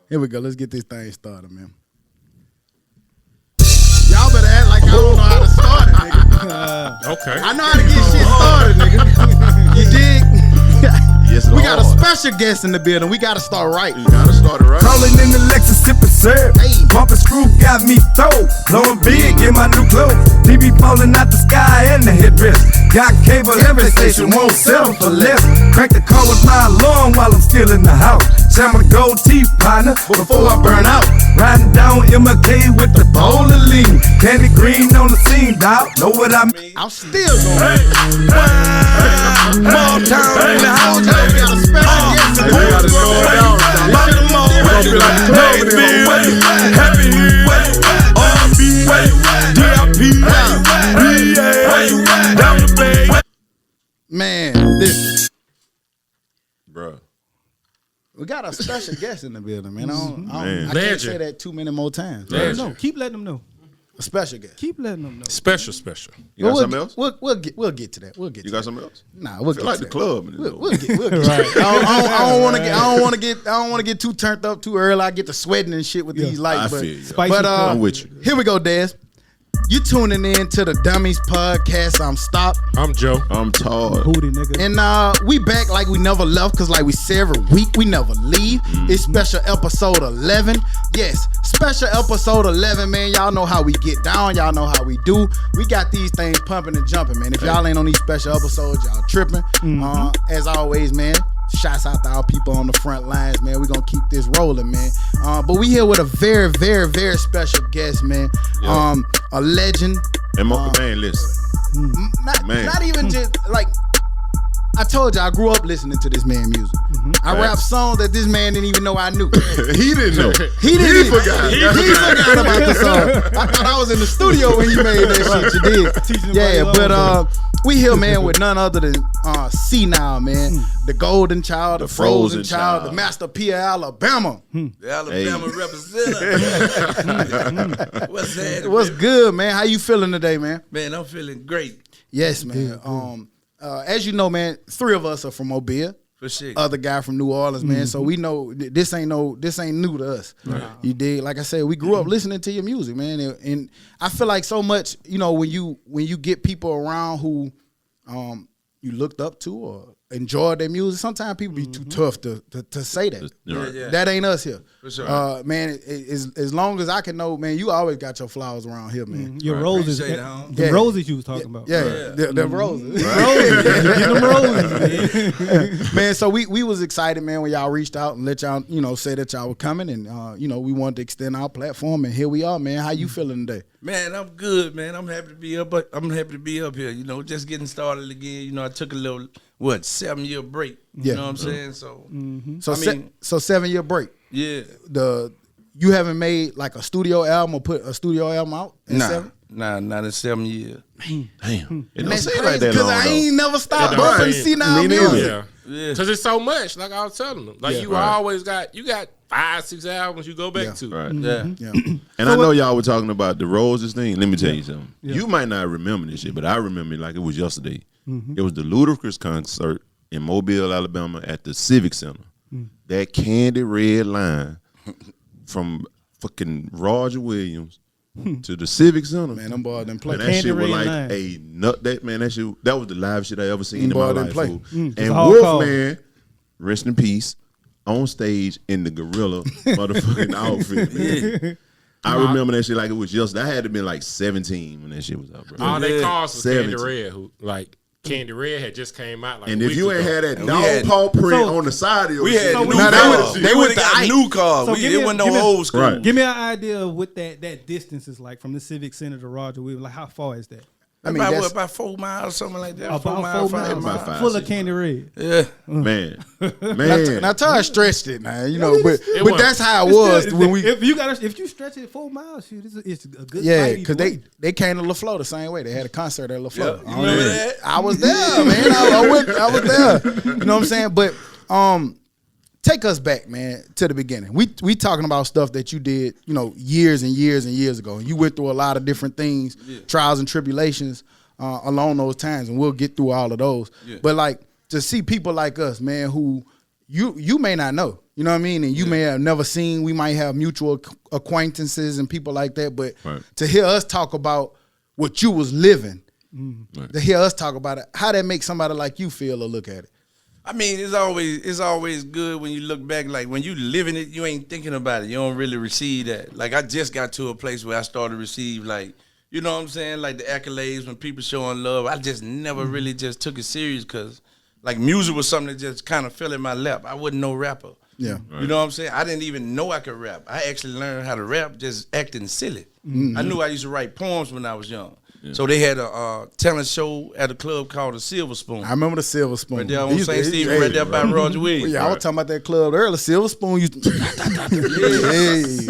Here we go. Let's get this thing started, man. Y'all better act like I don't know how to start it, nigga. Okay. I know how to get shit started, nigga. You dig? Yes, We got a special guest in the building. We got to start right. You gotta start it right. Calling in the Lexus, sipping syrup. Hey. Bumping screw got me thrown. Blowing big in my new clothes. TV falling out the sky and the headrest. Got cable, every station won't settle for less. Crank the car with my alarm while I'm still in the house. Shine my gold teeth, partner, before I burn out. Riding down MLK with the bowl of lean. Candy green on the scene, dog. Know what I mean? I'm still going. Small town in the house. We got a special guest in the We gotta slow it down. Happy R&B, DRP, down the bay. Man, listen. Bruh. We got a special guest in the building, man. I can't Legend. say that too many more times. Legend. Keep letting them know. A special guest. Keep letting them know. Special. You got something else? We'll get to that. We'll get. You to got that. something else? Nah, we'll I feel get like to the that. club. In We'll get. I don't want to get too turned up too early. I get to sweating and shit with these lights. I But, feel you. Spicy but I'm with you. here we go, Dez. You tuning in to the Dummies Podcast. I'm Stop. I'm Joe. I'm tired. Booty nigga. And we back like we never left, because like we say every week, we never leave. It's special episode 11. Yes, special episode 11, man. Y'all know how we get down. Y'all know how we do. We got these things pumping and jumping, man. If y'all ain't on these special episodes, y'all tripping. As always, man, shouts out to our people on the front lines, man. We gonna keep this rolling, man. But we here with a very, very, very special guest, man. Yeah. A legend. And man, listen. Not even just like, I told you I grew up listening to this man music. I rap songs that this man didn't even know I knew. He didn't know. He forgot. He He forgot about the song. I thought I was in the studio when you made that shit. You did. Yeah, but we here, man, with none other than C-Nile, man. The Golden Child, the Frozen Child, the Master P of Alabama. The Alabama representative. What's happening? What's good, man? How you feeling today, man? Man, I'm feeling great. Yes, man. As you know, man, 3 of us are from Mobile. For sure. Other guy from New Orleans, man. So we know this ain't new to us. Right. You dig? Like I said, we grew up listening to your music, man. And I feel like so much, you know, when you get people around who you looked up to or enjoyed their music, sometimes people be too tough to say that. Yeah. That ain't us here. For sure. Man, as long as I can know, man, you always got your flowers around here, man. Your roses. Appreciate it, huh? The roses you was talking about. Yeah. The roses. Get them roses, man. Man, so we was excited, man, when y'all reached out and let y'all, you know, say that y'all were coming, and you know, we wanted to extend our platform, and here we are, man. How you feeling today? Man, I'm good, man. I'm happy to be up. I'm happy to be up here. You know, just getting started again. You know, I took a little 7-year break. You know what I'm saying? So, So I mean, 7-year break. yeah. You haven't made like a studio album or put a studio album out in 7? Not in 7 years. Damn. It don't That's seem crazy, like that because long, I though. ain't never stopped It don't bumping seem- C-Nile Me neither. music. Yeah. Yeah. Because it's so much, like I was telling them. Like you always got 5-6 albums you go back to. Right. Yeah. Yeah. And I know y'all were talking about the roses thing. Let me tell you something. You might not remember this shit, but I remember it like it was yesterday. It was the Ludacris concert in Mobile, Alabama at the Civic Center. That candy red line from fucking Roger Williams to the Civic Center. Man, them boys didn't play. Man, that shit was Candy like red line. a nut. That was the live shit I ever seen in Them my boys didn't life. play. fool. It's And a hard Wolfman, rest in peace, on stage in the gorilla motherfucking outfit, man. I remember that shit like it was yesterday. I had to been like 17 when that shit was out, bro. All they cars was Candy 70. Red, who like Candy Red had just came out. Like And a if week you ago. ain't had that we dog had- paw print So- on the side of your We shit, had So new we- cars. they went to got Ike. new cars. So It give me wasn't no a- old school. Right. Give me an idea of what that distance is like from the Civic Center to Roger Williams. Like, how far is that? I mean, about, that's, about 4 miles, something like that. About 4 4 miles, 5 miles. About 5, Full 6 of candy red. Yeah. Man. now Ty stretched it, man. You know, but was. that's how it was when we. If you stretch it 4 miles, shoot, it's a good. Yeah, fight because either way. they came to LaFleur the same way. They had a concert at LaFleur. Yep. You remember that? I was there, man. I was there. You know what I'm saying? But take us back, man, to the beginning. We talking about stuff that you did, you know, years and years and years ago. You went through a lot of different things, trials and tribulations along those times, and we'll get through all of those. Yeah. But like to see people like us, man, who you may not know. You know what I mean? And you may have never seen. We might have mutual acquaintances and people like that. But to hear us talk about what you was living, to hear us talk about it, how that makes somebody like you feel or look at it? I mean, it's always good when you look back. Like when you living it, you ain't thinking about it. You don't really receive that. Like I just got to a place where I started to receive, like, you know what I'm saying, like the accolades when people showing love. I just never really just took it serious because like music was something that just kind of fell in my lap. I wasn't no rapper. Yeah. You know what I'm saying? I didn't even know I could rap. I actually learned how to rap just acting silly. I knew I used to write poems when I was young. Yeah. So they had a talent show at a club called the Silver Spoon. I remember the Silver Spoon. Right there on St. Stephen, right there by Roger Williams. Yeah, I was talking about that club earlier. Silver Spoon used to...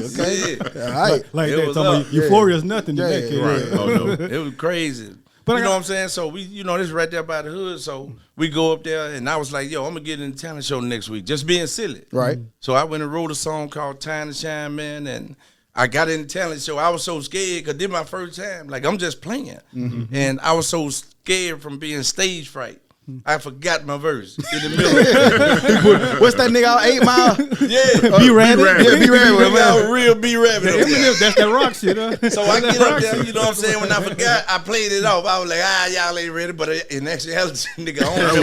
okay. All right. Like that, talking about Euphoria is nothing to that kid. Right. Oh, no. It was crazy. But you know what I'm saying? So we, this is right there by the hood. So we go up there, and I was like, yo, I'm going to get in the talent show next week. Just being silly. Right. So I went and wrote a song called Time to Shine, man, and I got in the talent show. I was so scared because this my first time. Like, I'm just playing. And I was so scared from being stage fright. I forgot my verse in the middle. What's that nigga out 8 Mile? Yeah. B-Rabbit. Yeah, B-Rabbit. Real B-Rabbit. That's that rock shit, huh? So I get up there, you know what I'm saying? When I forgot, I played it off. I was like, y'all ain't ready. But in actuality, nigga, I don't know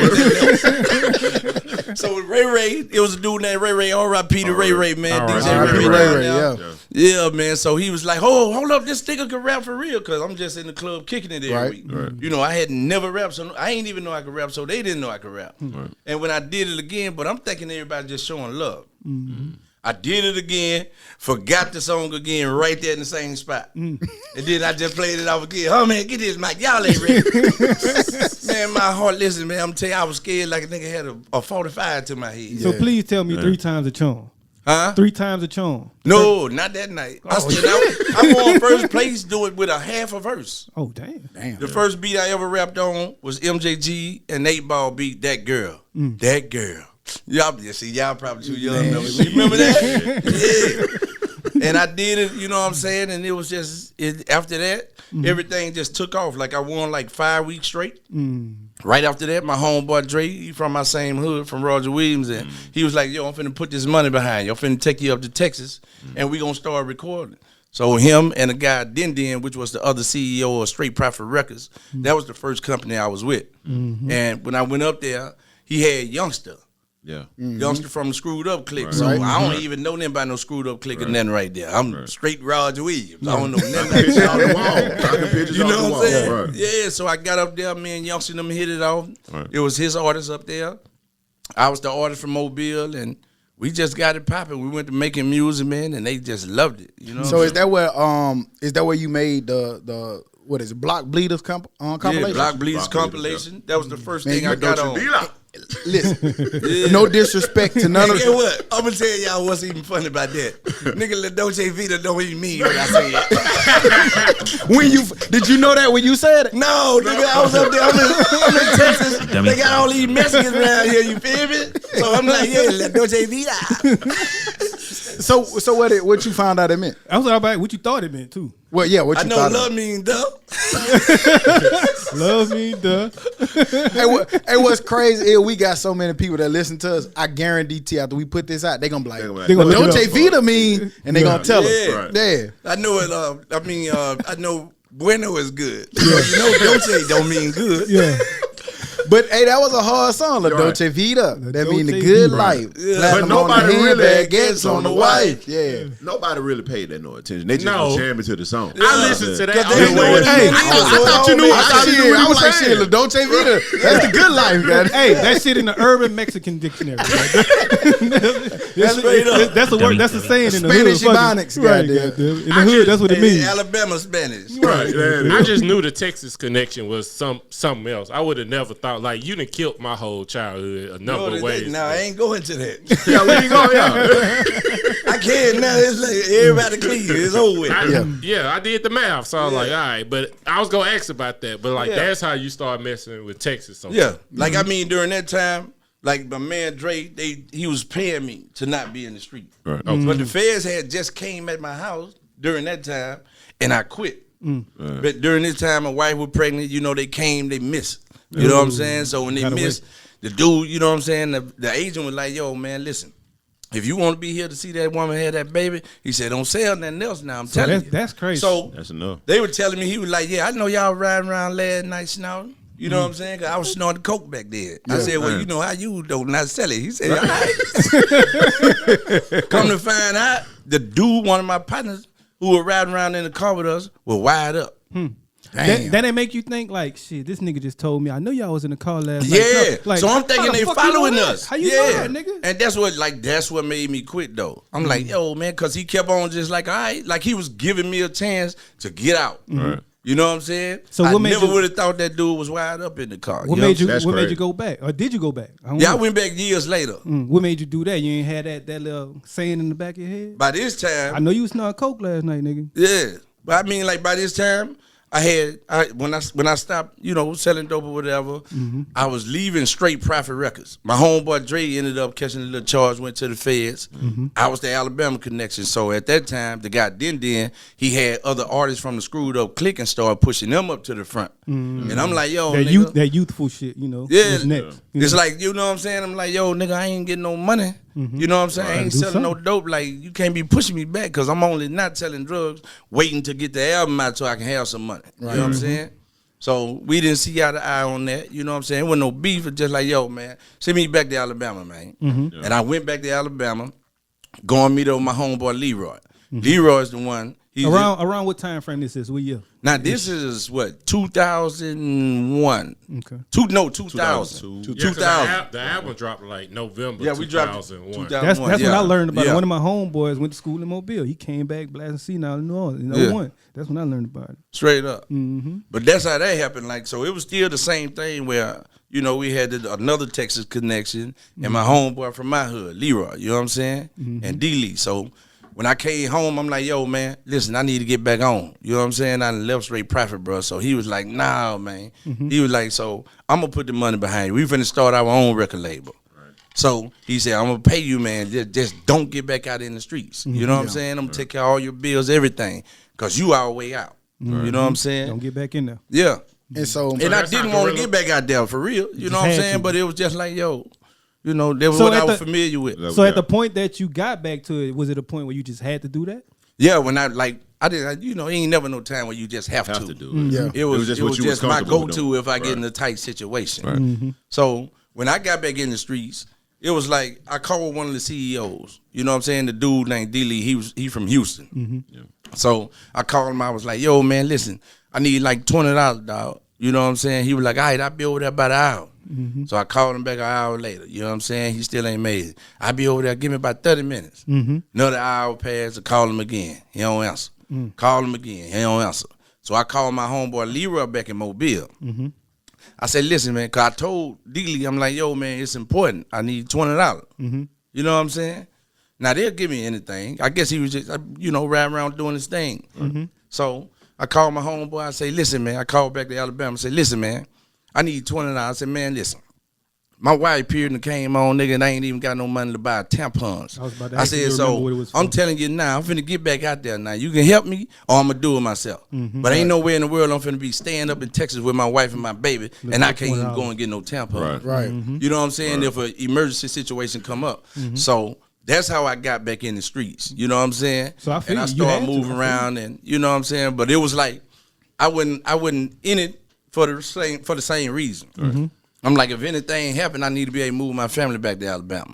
what. So Ray, it was a dude named Ray, R.I.P. to Ray, man. DJ Ray, yeah, man. So he was like, oh, hold up, this nigga can rap for real, because I'm just in the club kicking it every week. Right. You know, I had never rapped, so I ain't even know I could rap, so they didn't know I could rap. Right. And when I did it again, but I'm thinking everybody just showing love. I did it again, forgot the song again right there in the same spot. And then I just played it off again. Oh, man, get this mic. Y'all ain't ready. Man, my heart, listen, man, I'm telling you, I was scared like a nigga had a 45 to my head. So please tell me 3 times a chon. Huh? 3 times a chon. No, not that night. I won first place doing with a half a verse. Oh, damn. The first beat I ever rapped on was MJG and 8 Ball beat That Girl. That Girl. Y'all probably too young. Remember that? Yeah. And I did it, you know what I'm saying? And it was just, after that, everything just took off. Like I won like 5 weeks straight. Right after that, my homeboy Dre, he from my same hood, from Roger Williams, and he was like, yo, I'm finna put this money behind you. I'm finna take you up to Texas, and we gonna start recording. So him and a guy, Din, which was the other CEO of Straight Profit Records, that was the first company I was with. And when I went up there, he had Youngster. Yeah. Youngster from the Screwed Up Clique. So I don't even know nothing about no Screwed Up Clique or nothing right there. I'm straight Roger Williams. I don't know nothing about that. You know what I'm saying? Right. Yeah, so I got up there, me and Youngster them hit it off. Right. It was his artist up there. I was the artist from Mobile, and we just got it popping. We went to making music, man, and they just loved it. You know. So is that where you made the what is it, Block Bleeders compilation? Yeah, Block Bleeders compilation. That was the first thing I got on. Listen, no disrespect to none of them. What? I'm gonna tell y'all what's even funny about that. Nigga, La Dolce Vita don't even mean what I say it. Did you know that when you said it? No, nigga, I was up there. I'm in Texas. They got all these Mexicans around here. You feel me? So I'm like, yeah, La Dolce Vita. So what you found out it meant? I was about what you thought it meant too. Well, yeah, what you thought. I know love mean duh. Love mean duh. Hey, what's crazy is we got so many people that listen to us. I guarantee you, after we put this out, they gonna be like, Dolce Vita mean, and they gonna tell us. Right. Yeah, I know it. I know Bueno is good. Yeah. You know Dolce don't mean good. Yeah. But hey, that was a hard song, La Dolce Vita. That mean the good life. Yeah. But nobody really gets on the wife. Yeah. Nobody really paid that no attention. They just jamming to the song. Yeah. I listened to that. I thought you knew. I was like, shit, La Dolce Vita. That's the good life, man. Hey, that shit in the Urban Mexican Dictionary. That's the word. That's the saying in the hood. Spanish Ebonics, goddamn. In the hood, that's what it means. Alabama Spanish. Right. I just knew the Texas connection was something else. I would have never thought. Like, you done killed my whole childhood a number of ways. No, I ain't going to that. Yeah, where you go? Yeah. I can't now. It's like everybody clean. It's over with. I did the math. So I was like, all right. But I was going to ask about that. But, like, that's how you start messing with Texas sometimes. Yeah. Like, I mean, during that time, like, my man Dre, he was paying me to not be in the street. Right. But the feds had just came at my house during that time, and I quit. But during this time, my wife was pregnant. You know, they came, they missed. You know what I'm saying? So when they missed, the dude, you know what I'm saying? The agent was like, yo, man, listen. If you want to be here to see that woman have that baby, he said, don't sell nothing else now. I'm telling you. That's crazy. So That's enough. they were telling me, he was like, yeah, I know y'all riding around last night snorting. You know what I'm saying? 'Cause I was snorting coke back then. I said, well, you know how you don't not sell it. He said, all right. Come to find out, the dude, one of my partners who were riding around in the car with us, was wired up. That didn't make you think like, shit, this nigga just told me. I know y'all was in the car last night. Yeah. Like, so I'm thinking how the they fuck you following know that? us. How you know that, nigga? And that's what made me quit though. I'm like, yo, man, because he kept on just like, all right, like he was giving me a chance to get out. Right. You know what I'm saying? So I what made never you- would have thought that dude was wired up in the car. What you know made you? That's What made crazy. you go back, or did you go back? I don't Yeah, I know. went back years later. What made you do that? You ain't had that little saying in the back of your head. By this time, I know you was snorting coke last night, nigga. yeah. But I mean, like by this time, when I stopped, you know, selling dope or whatever, I was leaving straight profit records. My homeboy Dre ended up catching a little charge, went to the feds. I was the Alabama connection. So at that time, the guy then he had other artists from the Screwed Up Click and started pushing them up to the front. And I'm like, yo, nigga. That youthful shit, you know. Yeah. was next. You It's know? like, you know what I'm saying? I'm like, yo, nigga, I ain't getting no money. You know what I'm saying? I ain't Do selling no something. dope. Like, you can't be pushing me back because I'm only not selling drugs, waiting to get the album out so I can have some money. You know what I'm saying? So we didn't see eye to eye on that. You know what I'm saying? It wasn't no beef. It's just like, yo, man, send me back to Alabama, man. And I went back to Alabama, going meet up with my homeboy Leroy. Leroy's the one. He's around what time frame this is? What year? now this is what 2001. Okay. 2000. 2002. 2000. The album dropped like November Yeah, we dropped 2001. 2001. That's when yeah. I learned about it. Yeah. One of my homeboys went to school in Mobile. He came back blasting C-Nile in New Orleans in 01. That's when I learned about it. Straight up. But that's how that happened. Like, so it was still the same thing where, you know, we had another Texas connection and my homeboy from my hood, Leroy, you know what I'm saying? And D-Lee. So when I came home, I'm like, yo, man, listen, I need to get back on. You know what I'm saying? I left straight profit, bro. So he was like, nah, man. He was like, so I'm going to put the money behind you. We finna start our own record label. So he said, I'm going to pay you, man. Just don't get back out in the streets. You know what I'm saying? I'm going to take care of all your bills, everything, because you our way out. You know what I'm saying? Don't get back in there. Yeah. And so, And I that's didn't how want to Gorilla- get back out there for real. You know what I'm had saying? to. But it was just like, yo, you know, that was So what at I was the- familiar with. So at the point that you got back to it, was it a point where you just had to do that? Yeah, when I didn't, you know, ain't never no time where you just have Have to. to do it. Yeah. It was what you was just my comfortable go-to doing. if I get in a tight situation. So when I got back in the streets, it was like I called one of the CEOs. You know what I'm saying? The dude named D-Lee, he from Houston. So I called him. I was like, yo, man, listen, I need like $20, dog. You know what I'm saying? He was like, all right, I'll be over there about an hour. So I called him back an hour later. You know what I'm saying? He still ain't made it. I'll be over there. Give me about 30 minutes. Another hour passed. I call him again. He don't answer. Call him again. He don't answer. So I called my homeboy Leroy back in Mobile. I said, listen, man, because I told D-Lee, I'm like, yo, man, it's important. I need $20. You know what I'm saying? Now, they'll give me anything. I guess he was just, you know, riding around doing his thing. So I called my homeboy. I say, listen, man. I called back to Alabama. I said, listen, man, I need $20. I said, man, listen. My wife period and came on, nigga, and I ain't even got no money to buy tampons. I was about to I ask you said, to remember so what it was I'm for. telling you now, I'm finna get back out there now. You can help me or I'm gonna do it myself. But ain't nowhere in the world I'm finna be staying up in Texas with my wife and my baby and I can't even $20. go and get no tampon. right. You know what I'm saying? If an emergency situation come up. So that's how I got back in the streets. You know what I'm saying? So I feel and I you. You started had to. moving I feel around and you know what I'm saying? But it was like I wasn't in it for the same reason. I'm like, if anything happened, I need to be able to move my family back to Alabama.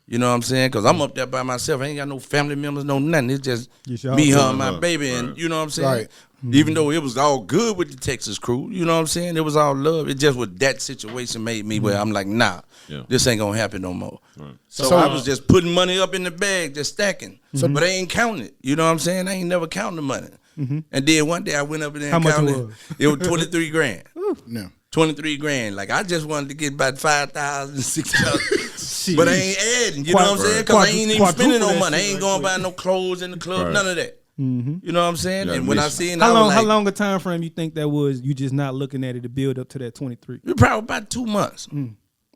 You know what I'm saying? Because I'm up there by myself. I ain't got no family members, no nothing. It's just Just y'all me, her, two. and my baby. And you know what I'm saying? Right. Even though it was all good with the Texas crew, you know what I'm saying? It was all love. It just was that situation made me where I'm like, nah, this ain't going to happen no more. So I was just putting money up in the bag, just stacking. But I ain't counting it. You know what I'm saying? I ain't never counting the money. And then one day I went up in there How and much it counted was? it. was 23 grand. No. 23 grand. Like, I just wanted to get about 5,000, 6,000. Shit. But I ain't adding, you know what I'm saying? Because I ain't even Quadruple spending no that money. I shit ain't right going quick. buy no clothes in the club, Right. none of that. You know what I'm saying? Yeah, And when I mission. seen How I was long? like, How long a time frame you think that was? You just not looking at it to build up to that 23. it probably about 2 months.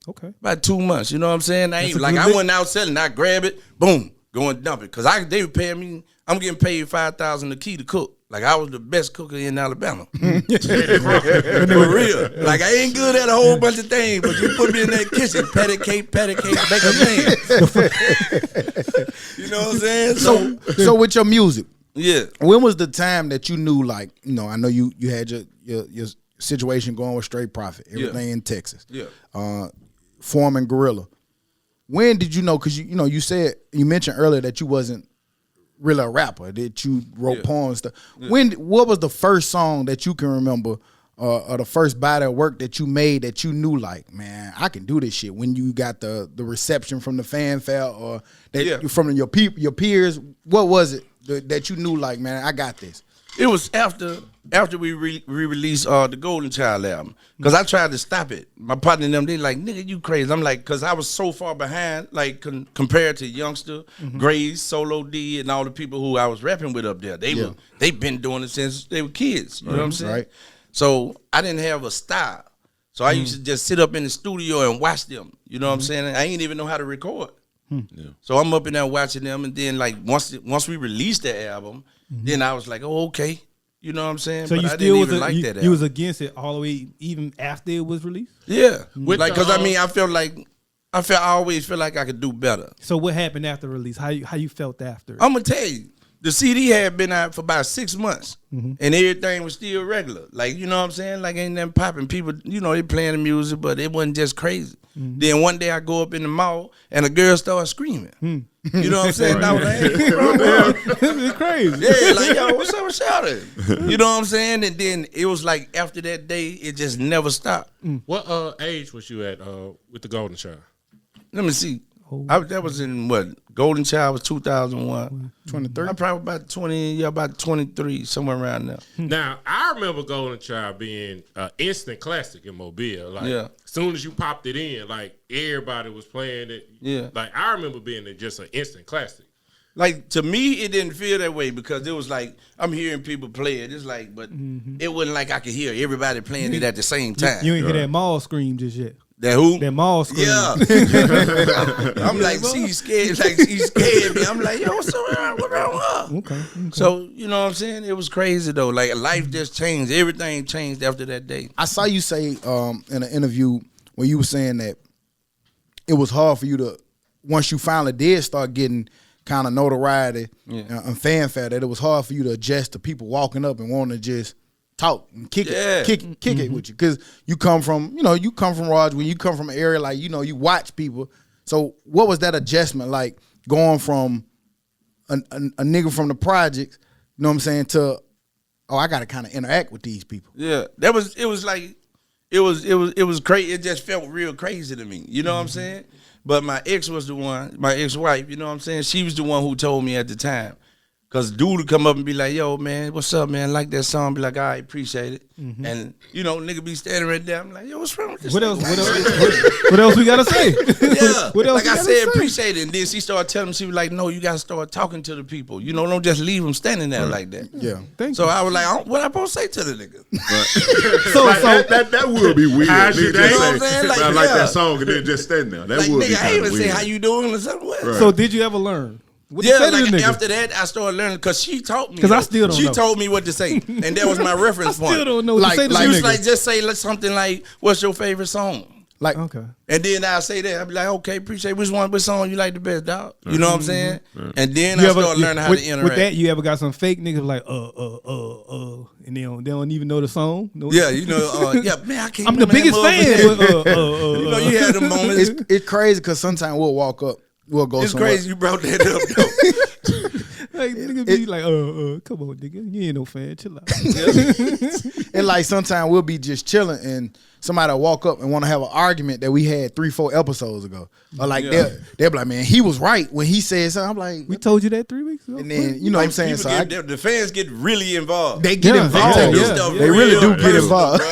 Okay. About 2 months, you know what I'm saying? I ain't a like good I lick. went out selling, I grab it, boom, go and dump it. Cause they were paying me, I'm getting paid $5,000 a key to cook. Like I was the best cooker in Alabama. For real. Like I ain't good at a whole bunch of things, but you put me in that kitchen, patty cake, bake a man. You know what I'm saying? So with your music, yeah. when was the time that you knew, like, I know you had your situation going with Straight Profit, everything in Texas. Yeah. Forming Gorilla. When did you know? Because you mentioned earlier that you wasn't really a rapper, that you wrote poems and stuff. Yeah. What was the first song that you can remember, or the first body of work that you made that you knew, like, man, I can do this shit? When you got the reception from the fanfare or from your peers, what was it that you knew, like, man, I got this? It was after we re-released the Golden Child album, because I tried to stop it. My partner and them, they like, nigga, you crazy. I'm like, because I was so far behind, like compared to Youngster, Grace, Solo D, and all the people who I was rapping with up there. They've been doing it since they were kids. You know what I'm saying? Right. So I didn't have a style. So I used to just sit up in the studio and watch them. You know what I'm saying? I ain't even know how to record. Yeah. So I'm up in there watching them, and then like once we released the album, then I was like, oh, okay. You know what I'm saying? So but you I still didn't even like that album. You was against it all the way, even after it was released? Yeah. Because I always feel like I could do better. So what happened after release? How you felt after? I'm going to tell you. The CD had been out for about 6 months, and everything was still regular. Like, you know what I'm saying? Like, ain't nothing popping. People, they playing the music, but it wasn't just crazy. Then one day I go up in the mall, and a girl started screaming. You know what I'm saying? Right. I was like, hey, it's crazy. Yeah, like, yo, what's up with shouting? You know what I'm saying? And then it was like, after that day, it just never stopped. What age was you at with the Golden Child? Let me see. That was in what? Golden Child was 2001. 23? I'm probably about 23, somewhere around there. Now, I remember Golden Child being an instant classic in Mobile. Like, as soon as you popped it in, like, everybody was playing it. Yeah. Like, I remember being just an instant classic. Like, to me, it didn't feel that way because it was like, I'm hearing people play it. It's like, but it wasn't like I could hear everybody playing it at the same time. You ain't hear that mall scream just yet. That who? That mall scream. Yeah. I'm like, she's scared. Like, she scared me. I'm like, yo, what's wrong with her? Okay. So, you know what I'm saying? It was crazy, though. Like, life just changed. Everything changed after that day. I saw you say in an interview when you were saying that it was hard for you to, once you finally did start getting kind of notoriety and fanfare, that it was hard for you to adjust to people walking up and wanting to just talk and kick it with you, because you come from Roswell, you come from an area like you watch people. So what was that adjustment like, going from a nigga from the projects, you know what I'm saying, to I gotta kind of interact with these people? Yeah, it was crazy. It just felt real crazy to me. You know what I'm saying? But my ex-wife, you know what I'm saying? She was the one who told me at the time. Because dude would come up and be like, yo, man, what's up, man? Like that song. Be like, I appreciate it. And, nigga be standing right there. I'm like, yo, what's wrong with this? What else we got to say? Yeah. What else like I said, appreciate it. And then she started telling me, she was like, no, you got to start talking to the people. Don't just leave them standing there like that. Yeah. So I was like, what I supposed to say to the nigga? So that would be weird. You know what I'm saying? Like, I like that song and then just stand there. That would be I even say, how you doing or something. Right. So did you ever learn? After that, I started learning because she taught me. Because I still don't know. She told me what to say, and that was my reference point. I still don't know what to say to she was nigga. like, just say something like, what's your favorite song? Like, okay. And then I'll say that. I'll be like, okay, appreciate which song you like the best, dog? You know what I'm saying? And then I started learning how to interact. With that, you ever got some fake niggas like, and they don't even know the song? Yeah, man, I can't. I'm the biggest fan. You had them moments. It's crazy because sometimes we'll walk up. We'll go somewhere. It's crazy you brought that up, though. Like, nigga be like, come on, nigga. You ain't no fan. Chill out. And like sometimes we'll be just chilling and somebody will walk up and want to have an argument that we had 3-4 episodes ago. Or like they'll be like, man, he was right when he said something. I'm like, we told you that 3 weeks ago. And then what I'm saying? So the fans get really involved. They get involved. They really do get involved.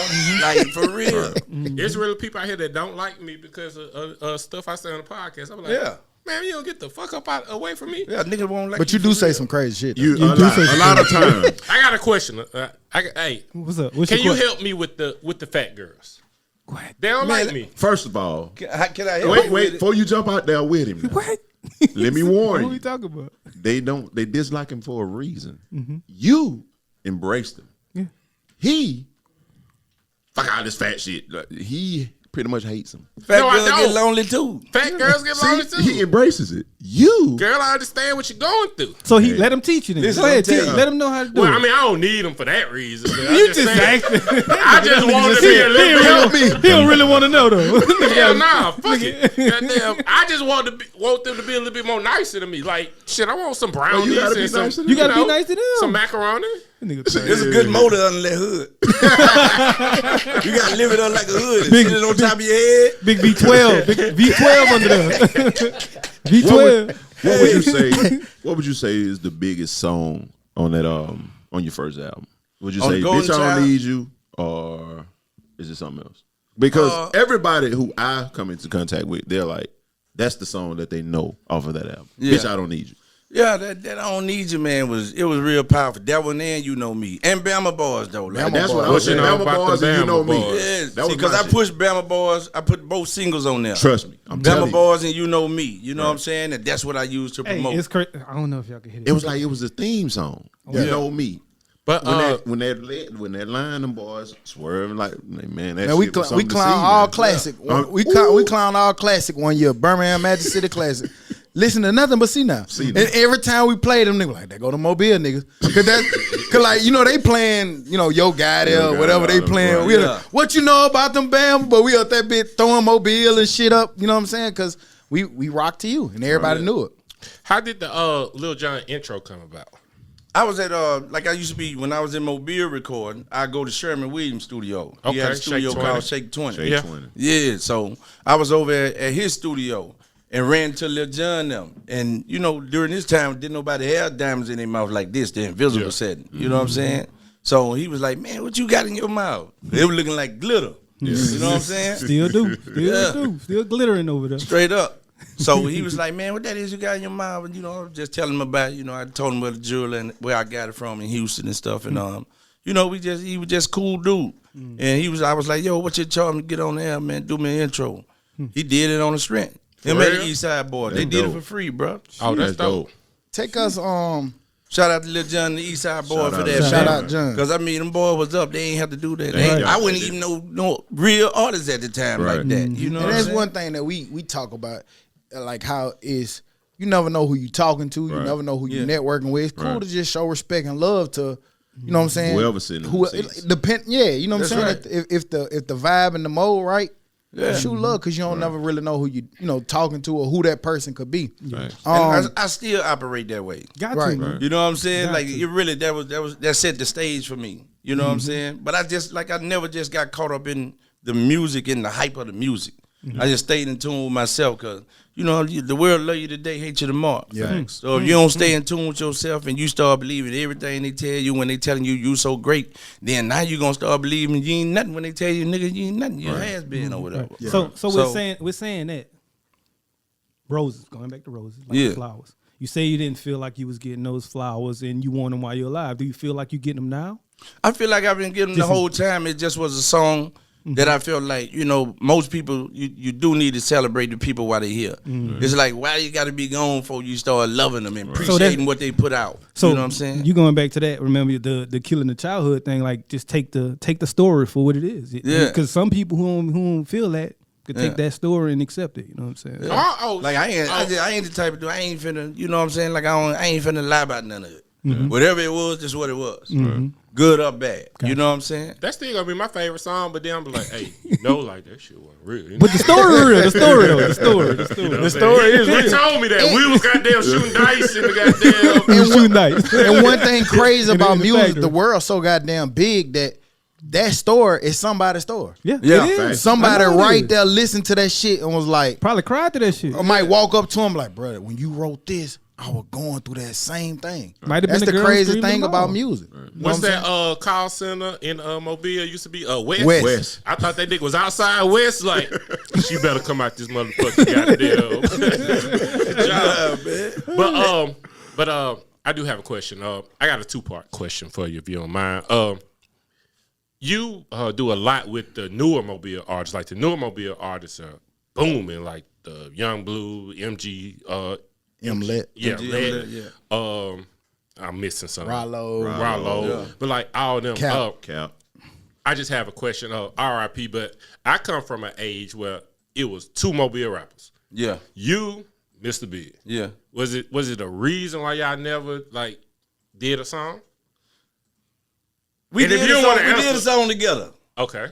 Like, for real. There's really people out here that don't like me because of stuff I say on the podcast. I'm like, man, you don't get the fuck up away from me. Yeah, nigga won't like. But you do say some crazy shit. You do say a lot of times. I got a question. Hey, what's up? Can you help me with the fat girls? What? They don't like me. First of all, can I help wait before you jump out there with him. Now. What? Let me warn you. What are we talking about? They dislike him for a reason. You embraced him. Yeah. He fuck all this fat shit. He pretty much hates him. Fat No, I girls don't. get lonely too. Fat girls get lonely too. He embraces it. You Girl, I understand what you're going through. So he let him teach you then. Listen, Go ahead, I'm telling teach. you. Let him know how to do Well, it. I mean, I don't need them for that reason. You just saying, asking. I just wanted to be a little bit. Help me. He don't really want to know though. Hell nah, fuck it. Goddamn, I just want them to be a little bit more nicer to me. Like, shit, I want some brownies you gotta be and some. nice to them. You gotta be nice to them. Some macaroni. It's a good motor under that hood. You gotta live it up like a hood. Big- Sit it on top of your head. Big V12. Big V12 under there. V12. What would you say? What would you say is the biggest song on that on your first album? Would you On say Golden "Bitch I Child? Don't Need You" or is it something else? Because everybody who I come into contact with, they're like, that's the song that they know off of that album. Yeah. "Bitch I Don't Need You." Yeah, that I Don't Need You, man, was real powerful. That one and You Know Me. And Bama Boys, though. Like, That's what I What was you saying. know Bama about Boys the and You Know Bama Me. Boys? yeah, That was because my I shit. pushed Bama Boys. I put both singles on there. Trust me, I'm telling Bama you. Boys and You Know Me. You know what I'm saying? And that's what I used to Hey, promote. it's crazy. I don't know if y'all can hit it. It was like it was a theme song. You know me. But When that line, them boys swerving like man, that Man, we shit was clown something to all see, man. classic. Yeah. We clown all classic one year. Birmingham Magic City Classic. Listen to nothing but C-Nile. C-Nile. And every time we play them, niggas like, they go to Mobile, niggas. Cause like, they playing, Yo Got It or whatever they playing. Right. We like, what you know about them Bam? But we up that bit throwing Mobile and shit up. You know what I'm saying? Cause we rock to you and everybody knew it. how did the Lil Jon intro come about? I was at like I used to be when I was in Mobile recording. I go to Sherman Williams' studio. He had a Okay, studio Shake 20. called Shake 20. Shake Yeah. 20. Yeah, so I was over at his studio and ran to Lil Jon them. And, during this time, didn't nobody have diamonds in their mouth like this, the invisible setting. You know what I'm saying? So he was like, man, what you got in your mouth? They were looking like glitter. You know what I'm saying? Still do. Still glittering over there. Straight up. So he was like, man, what that is you got in your mouth? And, I was just telling him about it. I told him where the jewelry and where I got it from in Houston and stuff. And, he was just cool dude. And I was like, yo, what's your charm to get on there, man? Do me an intro. He did it on the strength. Him and the East Side Boy. They did it for free, bro. Oh, that's dope. Take us Shout out to Lil Jon and the East Side Boy Shout for out that. to Shout man. out John. Because, them boys was up. They ain't have to do that. Right. I wouldn't even know no real artists at the time Right. like that. You know And what I'm that's saying? one thing that we talk about, like how is you never know who you talking to, you Right. never know who you Yeah. networking with. It's cool Right. to just show respect and love to, you know what I'm saying? Whoever's sitting in the seats. Yeah, you know what I'm That's saying? If the vibe and the mode right, Yeah. shoot love because you don't never really know who you talking to or who that person could be. Right. And I still operate that way. Got Right. to. Man. You know what I'm saying? Got Like to. it really that set the stage for me. You know what I'm saying? But I never just got caught up in the music and the hype of the music. I just stayed in tune with myself because the world love you today, hate you tomorrow. Yeah. So if you don't stay in tune with yourself and you start believing everything they tell you when they telling you so great, then now you gonna start believing you ain't nothing when they tell you nigga you ain't nothing. You has been or whatever. So we're saying that roses, going back to roses, like Yeah. the flowers. You say you didn't feel like you was getting those flowers and you want them while you're alive. Do you feel like you getting them now? I feel like I've been getting the whole time. It just was a song that I felt like, most people, you do need to celebrate the people while they're here. It's like, why you got to be gone before you start loving them and appreciating what they put out. So you know what I'm saying? You going back to that? Remember the killing the childhood thing? Like just take the story for what it is. Yeah. Because some people who don't feel that could take that story and accept it. You know what I'm saying? Oh, Like I ain't the type of dude. I ain't finna, you know what I'm saying? Like I ain't finna lie about none of it. Whatever it was, just what it was. Good or bad. You know what I'm saying? that's still gonna be my favorite song. But then I'm like, hey, like that shit wasn't real. But the story real. The story though. The story. The story is real. They told me that we was goddamn shooting dice in the goddamn. It was too nice. And one thing crazy And about in the music, factory. the world's so goddamn big that store is somebody's store. Yeah, Yeah, it is. facts. Somebody I know it right is. there listened to that shit and was like, Probably cried to that shit. I might walk up to him like, brother, when you wrote this, I was going through that same thing. Might have been That's a the girl crazy screaming thing about along. music. You know What's what I'm that call center in Mobile used to be? West. West. I thought that nigga was outside West. Like, she better come out this motherfucking goddamn job. But I do have a question. I got a 2-part question for you if you don't mind. You do a lot with the newer Mobile artists. Like the newer Mobile artists are booming. Like the Young Blue, MG. Let. Yeah, MG, Led. yeah. I'm missing something. Rollo. Yeah. But like all of them. Cap. I just have a question. R.I.P. But I come from an age where it was 2 Mobile rappers. Yeah. You, Mr. Big. Yeah. Was it a reason why y'all never like did a song? We And if did you don't wanna we did answer- a song together. Okay.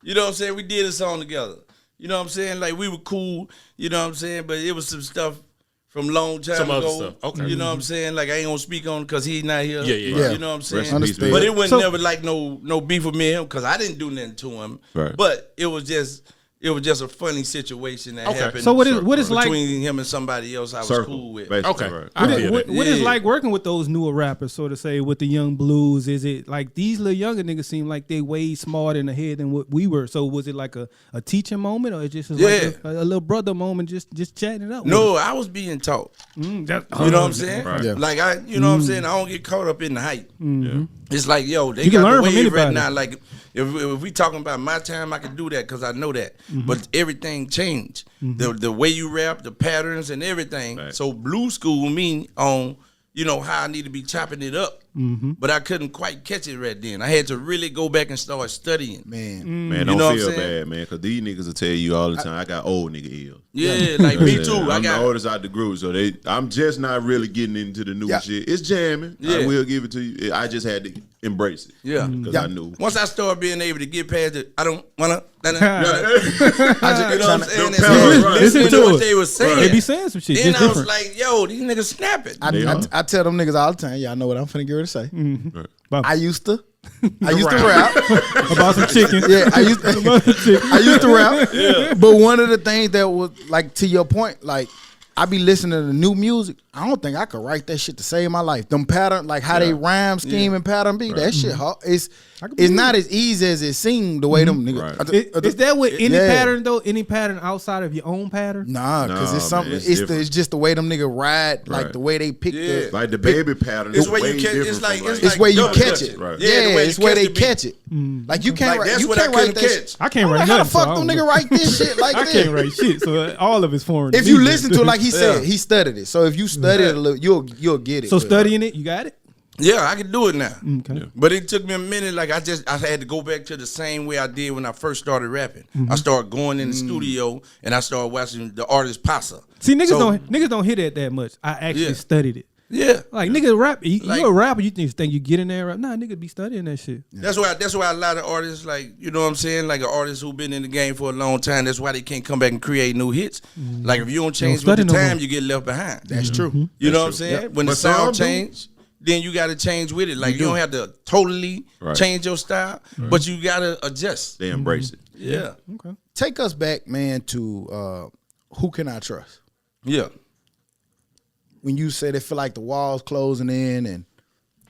You know what I'm saying? We did a song together. You know what I'm saying? Like we were cool. You know what I'm saying? But it was some stuff from long time Some ago. other stuff. Okay. You know what I'm saying? Like I ain't gonna speak on because he's not here. Yeah. You know what I'm saying? Rest in peace, Understood. But it was So- never like no beef with me and him because I didn't do nothing to him. Right. But it was just a funny situation that Okay. happened. So what is like? between him and somebody else I was Circle. cool with. Basically, Okay. right. I feel What that. is Yeah. like working with those newer rappers, so to say, with the young blues? Is it like these little younger niggas seem like they way smarter in the head than what we were? So was it like a teaching moment, or it just was like a little brother moment, just chatting it up? No, I was being taught. You know what I'm saying? Right. Yeah. Like you know what I'm saying? I don't get caught up in the hype. Yeah. It's like, yo, they You can got learn the from wave right anybody. now. Like, if we talking about my time, I can do that because I know that. But everything changed. The way you rap, the patterns, and everything. Right. So blue school me on, you know, how I need to be chopping it up. But I couldn't quite catch it right then. I had to really go back and start studying. Man. Man, You don't know what feel I'm saying? bad, man, because these niggas will tell you all the time, I got old nigga ill. Yeah, like me too. I'm I the got oldest out the group, so I'm just not really getting into the new Yeah. shit. It's jamming. Yeah. I will give it to you. I just had to embrace it. Yeah. Because Yeah. I knew. once I started being able to get past it, I don't wanna. You know I just, what I'm saying? Them And pillars, so right. Listen listening to to what it. they was saying. They be saying some shit. Then Just I was different. like, yo, these niggas snapping. They are. I tell them niggas all the time, y'all know what I'm finna get ready to say. Right. I used to rap. About some chicken. Yeah, I used About some chicken. I used to rap. But one of the things that was like to your point, like I be listening to new music. I don't think I could write that shit to save my life. Them pattern, like how they rhyme, scheme, and pattern be. That shit, it's not as easy as it seems the way them niggas. Right. Is that with any Yeah. pattern though? Any pattern outside of your own pattern? Nah, because Nah, it's something. man, It's, it's it's different. just the way them niggas ride, like Right. the way they pick Yeah. Like the baby pattern It's is where way you catch. different It's like from, it's where you double catch dutching. it. Right. Yeah, the way it's you where they the beat. catch it. Like you can't Like write. that's You what I can't write couldn't that catch. shit. I can't I'm write like, how the nothing, so fuck I them don't nigga know. write this shit like I this? can't write shit, so all of it's foreign. to If me. you listen to it, like he said, Yeah. he studied it. So if you study it a little, you'll get it. so But- studying it, you got it. Yeah, I can do it now. Okay. But it took me a minute. Like I had to go back to the same way I did when I first started rapping. Mm-hmm. I started going in the studio and I started watching the artist Pasa. See, niggas So- don't hit it that much. I actually Yeah. studied it. Yeah, Like niggas rap, you Like- a rapper. You think you get in there? Rap? Nah, niggas be studying that shit. that's why a lot of artists, like, you know what I'm saying, like an artist who been in the game for a long time. That's why they can't come back and create new hits. Like if you don't change with study the no more. time, you get left behind. That's true. You know what I'm That's true. saying? Yeah. When the But some sound do. change, then you got to change with it. Like you don't have to totally Right. change your style, but you got to adjust. They embrace it. Yeah, Okay. Take us back, man, to Who Can I Trust? yeah. When you say they feel like the walls closing in and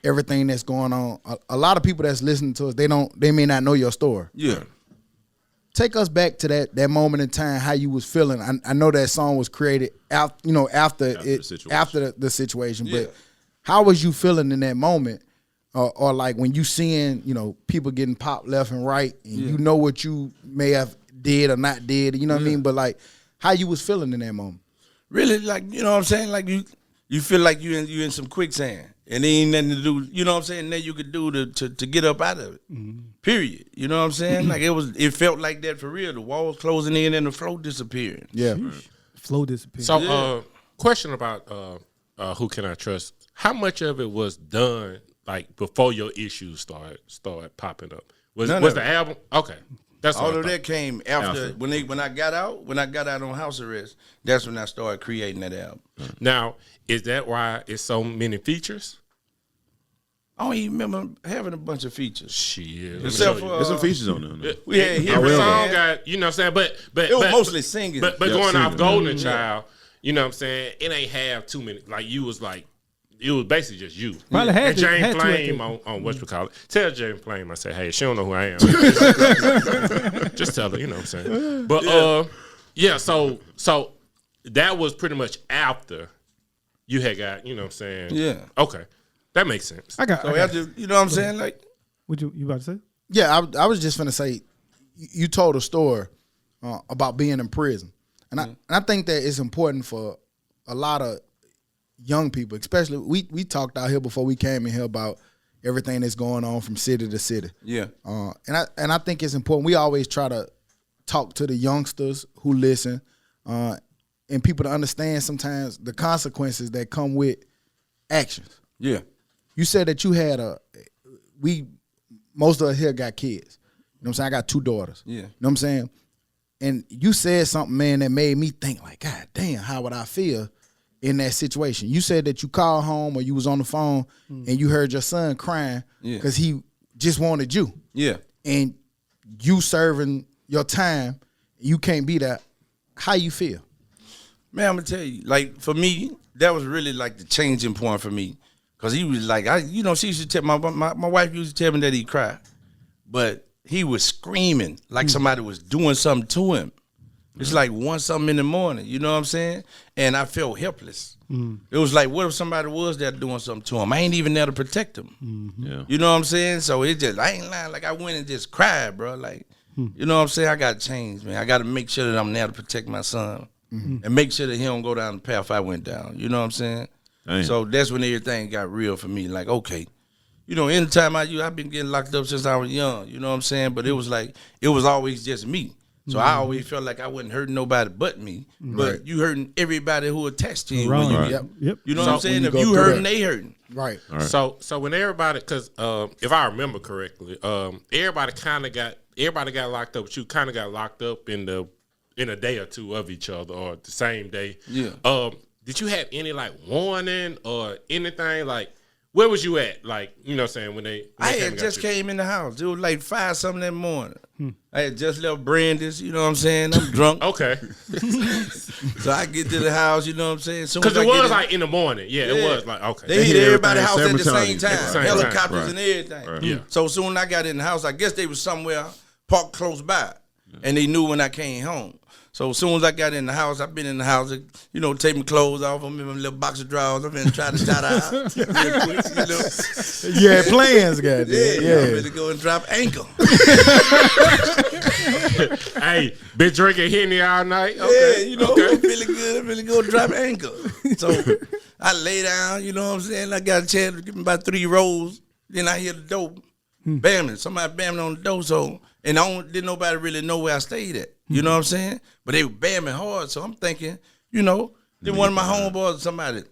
everything that's going on, a lot of people that's listening to us, they may not know your story. Yeah. Take us back to that moment in time, how you was feeling. I know that song was created after the situation. after the situation, Yeah. but how was you feeling in that moment? Or like when you seeing, people getting popped left and right, and you know what you may have did or not did, you know what I mean? But like, how you was feeling in that moment? Really, like, you know what I'm saying? Like you feel like you in some quicksand and there ain't nothing to do, you know what I'm saying, that you could do to get up out of it. Period. You know what I'm saying? Like it felt like that for real. The walls closing in and the flow disappearing. Yeah. Flow disappeared. So, question about Who Can I Trust? How much of it was done like before your issues started popping up? Was None was of the it. album okay? That's All what I of thought. that came after After. when I got out on house arrest. That's when I started creating that album. Now, is that why it's so many features? I don't even remember having a bunch of features. Shit, let me Except show for you. There's some features on there. we had hit Every Man. song got, you know what I'm saying? But It was but- mostly singing. But Yeah, going off singing. Golden Child, you know what I'm saying? It ain't have too many. Like you was like, it was basically just you. Probably had and to- Jane had to, I Flame think. on what you call it. Tell Jane Flame, I say, hey, she don't know who I am. Just tell her, you know what I'm saying? But yeah, so that was pretty much after you had got, you know what I'm saying? Yeah. Okay. That makes sense. I got. So after, you know what I'm saying? Like, What you about to say? Yeah, I was just finna say, you told a story about being in prison, and I think that it's important for a lot of young people, especially we talked out here before we came in here about everything that's going on from city to city. Yeah. And I think it's important. We always try to talk to the youngsters who listen, and people to understand sometimes the consequences that come with actions. Yeah. You said that you had most of us here got kids. You know what I'm saying? I got 2 daughters. Yeah. You know what I'm saying? And you said something, man, that made me think like, God damn, how would I feel in that situation? You said that you called home or you was on the phone and you heard your son crying because he just wanted you. Yeah. And you serving your time, you can't be that. How you feel? Man, I'm gonna tell you, like for me, that was really like the changing point for me, cause he was like, she used to tell my wife used to tell me that he cried, but he was screaming like somebody was doing something to him. It's like 1 something in the morning, you know what I'm saying? And I felt helpless. It was like, what if somebody was there doing something to him? I ain't even there to protect him. Yeah. You know what I'm saying? So it just, I ain't lying. Like I went and just cried, bro. Like, you know what I'm saying? I got to change, man. I got to make sure that I'm there to protect my son and make sure that he don't go down the path I went down. You know what I'm saying? Damn. So that's when everything got real for me. Like, okay, you know, anytime I've been getting locked up since I was young. You know what I'm saying? But it was like, it was always just me. So I always felt like I wasn't hurting nobody but me. But you hurting everybody who attached to you. When you, Yep. you know what I'm saying? If you hurting, they hurting. Right. So when everybody, because if I remember correctly, everybody got locked up, but you kind of got locked up in a day or two of each other or the same day. Yeah. Did you have any like warning or anything? Like, where was you at? Like, you know what I'm saying, when I had just came in the house. It was like 5 something that morning. I had just left Brandy's, you know what I'm saying? I'm drunk. Okay. So I get to the house, you know what I'm saying? Because it was like in the morning. Yeah, it was like, okay. They hit everybody's house at the same simultaneously. time. At the same Helicopters time. and everything. Right. Yeah. So soon I got in the house, I guess they was somewhere parked close by. And they knew when I came home. So as soon as I got in the house, I've been in the house, you know, take my clothes off. I'm in my little box of drawers. I've been trying to shout out real quick, you know. You had plans, goddamn. Yeah. I'm ready to go and drop ankle. Hey, been drinking Henny all night? Okay. Yeah, you know, I'm feeling good. I'm really go drop ankle. So I lay down, you know what I'm saying? I got a chance to give me about 3 rolls. Then I hear the door bamming. Somebody bamming on the door. So, and didn't nobody really know where I stayed at. You know what I'm saying? But they were bamming hard. So I'm thinking, you know, then one of my homeboys or somebody.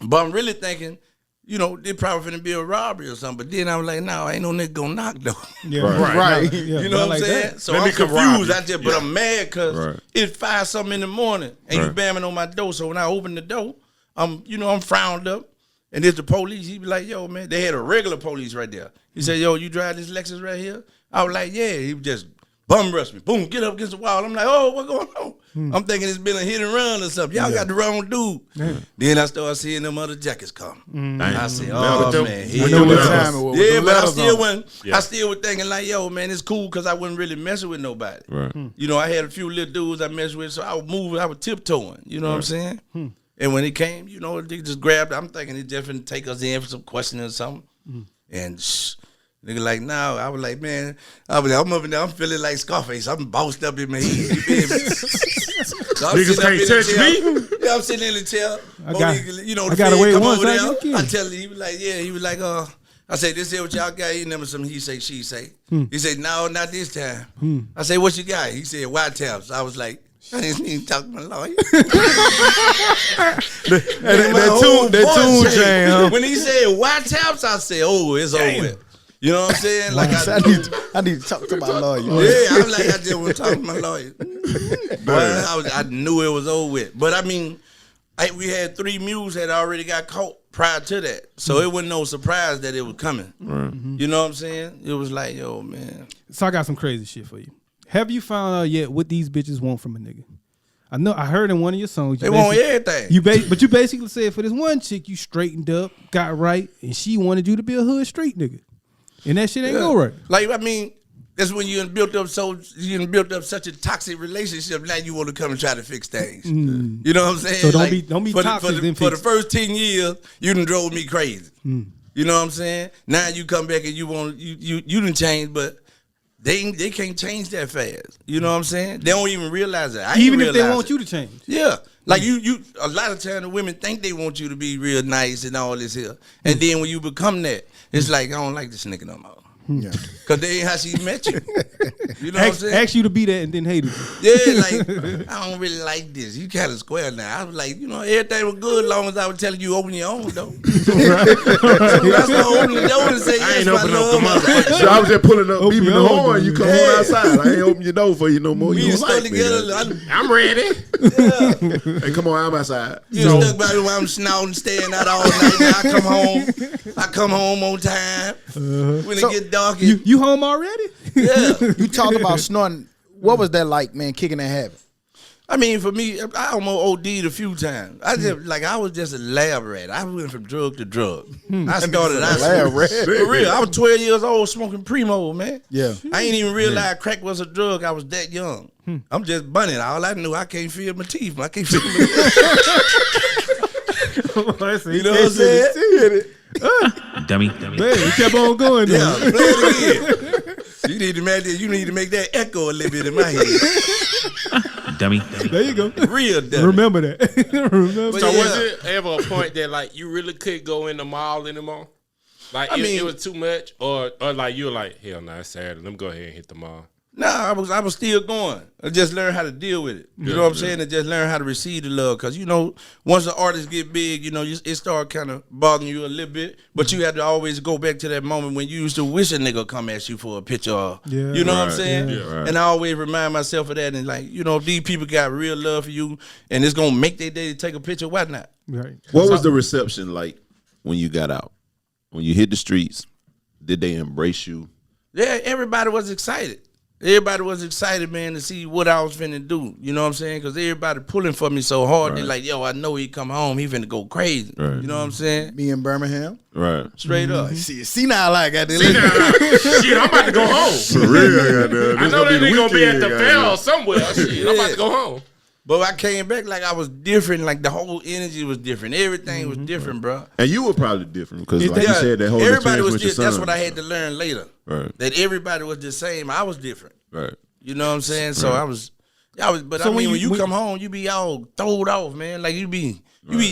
But I'm really thinking, you know, they probably finna be a robbery or something. But then I was like, no, ain't no nigga gonna knock though. Yeah, Right. Yeah, You know what I'm like saying? that. So Let I'm me come rob confused. you. But I'm mad because it's 5 something in the morning and you Right. bamming on my door. So when I open the door, I'm frowned up. And there's the police. He be like, yo, man, they had a regular police right there. He said, yo, you drive this Lexus right here? I was like, yeah. He just bum rushed me. Boom, get up against the wall. I'm like, oh, what going on? I'm thinking it's been a hit and run or something. Y'all got the wrong dude. Then I started seeing them other jackets come. I said, oh, man. I know what time it was. Yeah, Them but I letters still on. wasn't. Yeah. I still was thinking like, yo, man, it's cool because I wasn't really messing with nobody. Right. You know, I had a few little dudes I messed with, so I was moving, I was tiptoeing. You know what I'm saying? And when it came, you know, they just grabbed. I'm thinking they just finna take us in for some questioning or something. And nigga like, now I was like, man, I'm up in there, I'm feeling like Scarface. I'm bossed up in my head. You feel me? So I'm Niggas sitting up can't in the touch chair. me. Yeah, I'm sitting in the chair. You know, I the got Fed away come once, over I there. get killed. I tell him, he was like, yeah. He was like, I say, this is what y'all got. He never some he say, she say. He said, no, not this time. I say, what you got? He said, white taps. I was like, I didn't even talk to my lawyer. That tune chain, huh? When he said white taps, I said, oh, it's over with. You know what I'm saying? Like I need to talk to my lawyer. yeah, I'm like, I just want to talk to my lawyer. But I knew it was over with. But I mean, we had 3 mules that already got caught prior to that. So it wasn't no surprise that it was coming. You know what I'm saying? It was like, yo, man. So I got some crazy shit for you. Have you found out yet what these bitches want from a nigga? I know I heard in one of your songs. They want everything. But you basically said for this one chick you straightened up, got right, and she wanted you to be a hood street nigga, and that shit ain't go right. Like, I mean, that's when you done built up such a toxic relationship. Now you want to come and try to fix things. You know what I'm saying? So don't be toxic. For the first 10 years, you done drove me crazy. You know what I'm saying? Now you come back and you done change, but They can't change that fast. You know what I'm saying? They don't even realize that. Even if they want you to change. Yeah. Like you a lot of times the women think they want you to be real nice and all this here. And then when you become that, it's like, I don't like this nigga no more. Yeah. Cause they ain't how she met you. You know what I'm saying? Ask you to be that and then hate it. Yeah, like, I don't really like this. You kind of square now. I was like, everything was good as long as I was telling you open your own door. So that's why I open the door and say, I ain't yes, my open up the love. motherfucker. So I was just pulling up, beeping your the own horn. door. You come on outside. I ain't open your door for you no more. We You used don't to like stuck me. together. I'm ready. Hey, come on, I'm outside. You stuck by me while I'm snouting, staying out all night. Now I come home on time. When it get dark. You home already? Yeah. You talk about snorting. What was that like, man, kicking that habit? I mean, for me, I almost OD'd a few times. I was just a lab rat. I went from drug to drug. I started lab rat. For real. I was 12 years old smoking Primo, man. Yeah. I ain't even realize crack was a drug. I was that young. I'm just bunning. All I knew, I can't feel my teeth. I can't feel my You know what I'm saying? Dummy. Man, you kept on going though. Yeah, play it again. You need to make that echo a little bit in my head. Dummy. There you go. Real dummy. Remember that. Remember. So Yeah. was it ever a point that like you really couldn't go in the mall anymore? Like it was too much, or like you were like, hell no, it's Saturday. Let me go ahead and hit the mall. Nah, I was still going. I just learned how to deal with it. You know what I'm saying? And just learn how to receive the love. Cause once the artists get big, it start kind of bothering you a little bit. But you have to always go back to that moment when you used to wish a nigga come ask you for a picture. You know what I'm saying? Yeah. Right. And I always remind myself of that. And like, if these people got real love for you and it's gonna make their day to take a picture, why not? Right. What was the reception like when you got out? When you hit the streets, did they embrace you? Yeah, everybody was excited. Everybody was excited, man, to see what I was finna do. You know what I'm saying? Because everybody pulling for me so hard. They're like, yo, I know he come home. He finna go crazy. Right. You know what I'm saying? Me in Birmingham. Right. Straight up. See, C-Nile I got Shit, I'm about to go home. For real, goddamn. I know that nigga gonna be at the fair or somewhere. Shit, I'm about to go home. But I came back like I was different. Like the whole energy was different. Everything was different, bro. And you were probably different because, like you said, that whole everybody was experience with your different. That's son. what I had to learn later. Right. That everybody was the same. I was different. Right. You know what I'm saying? So I was. But So I mean, when when you you come home, you be all throwed off, man. Like you be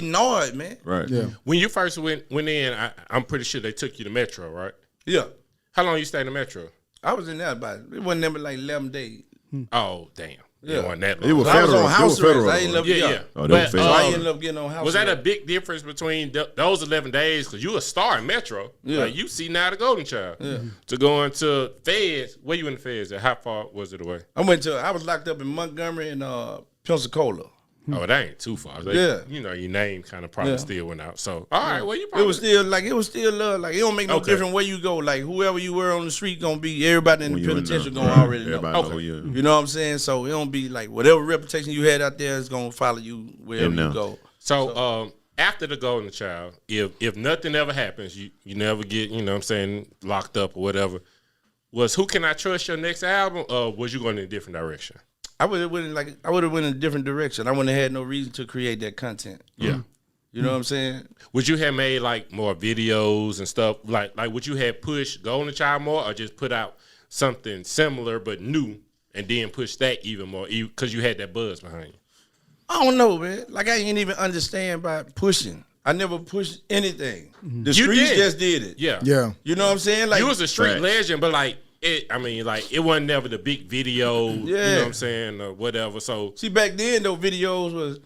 gnawed, man. Right. Yeah. When you first went in, I'm pretty sure they took you to Metro, right? Yeah. How long you stayed in Metro? I was in there it wasn't never like 11 days. Oh, damn. Yeah, wasn't that It long. was So I was federal. on house It was arrest. federal. I ain't never Yeah. Oh, they were But, federal. So I ended up getting on house was that a arrest. big difference between those 11 days? Because you a star in Metro. Yeah. Like you C-Nile The Golden Child. Yeah. To go into Feds. Where you in the Feds at? How far was it away? I was locked up in Montgomery and Pensacola. Oh, it ain't too far. Like, Yeah. your name kind of probably still went out. So, all right, well, you It probably. was still like it don't make no Okay. difference where you go. Like whoever you were on the street gonna be everybody in When the you in penitentiary there. gonna Right. already know. Everybody know Okay. who you are. You know what I'm saying? So it don't be like whatever reputation you had out there is gonna follow you wherever Yeah, you no. go. So, after the Golden Child, if nothing ever happens, you never get, locked up or whatever, was Who Can I Trust your next album, or was you going in a different direction? I would have went in a different direction. I wouldn't have had no reason to create that content. Yeah. You know what I'm saying? Would you have made like more videos and stuff? Like would you have pushed Golden Child more, or just put out something similar but new and then push that even more because you had that buzz behind you? I don't know, man. Like I ain't even understand by pushing. I never pushed anything. The You streets did. just did it. Yeah. Yeah. You know what I'm saying? Like You was a street Facts. legend, but it wasn't never the big video, you know Yeah. what I'm saying, or whatever. So see back then those videos was,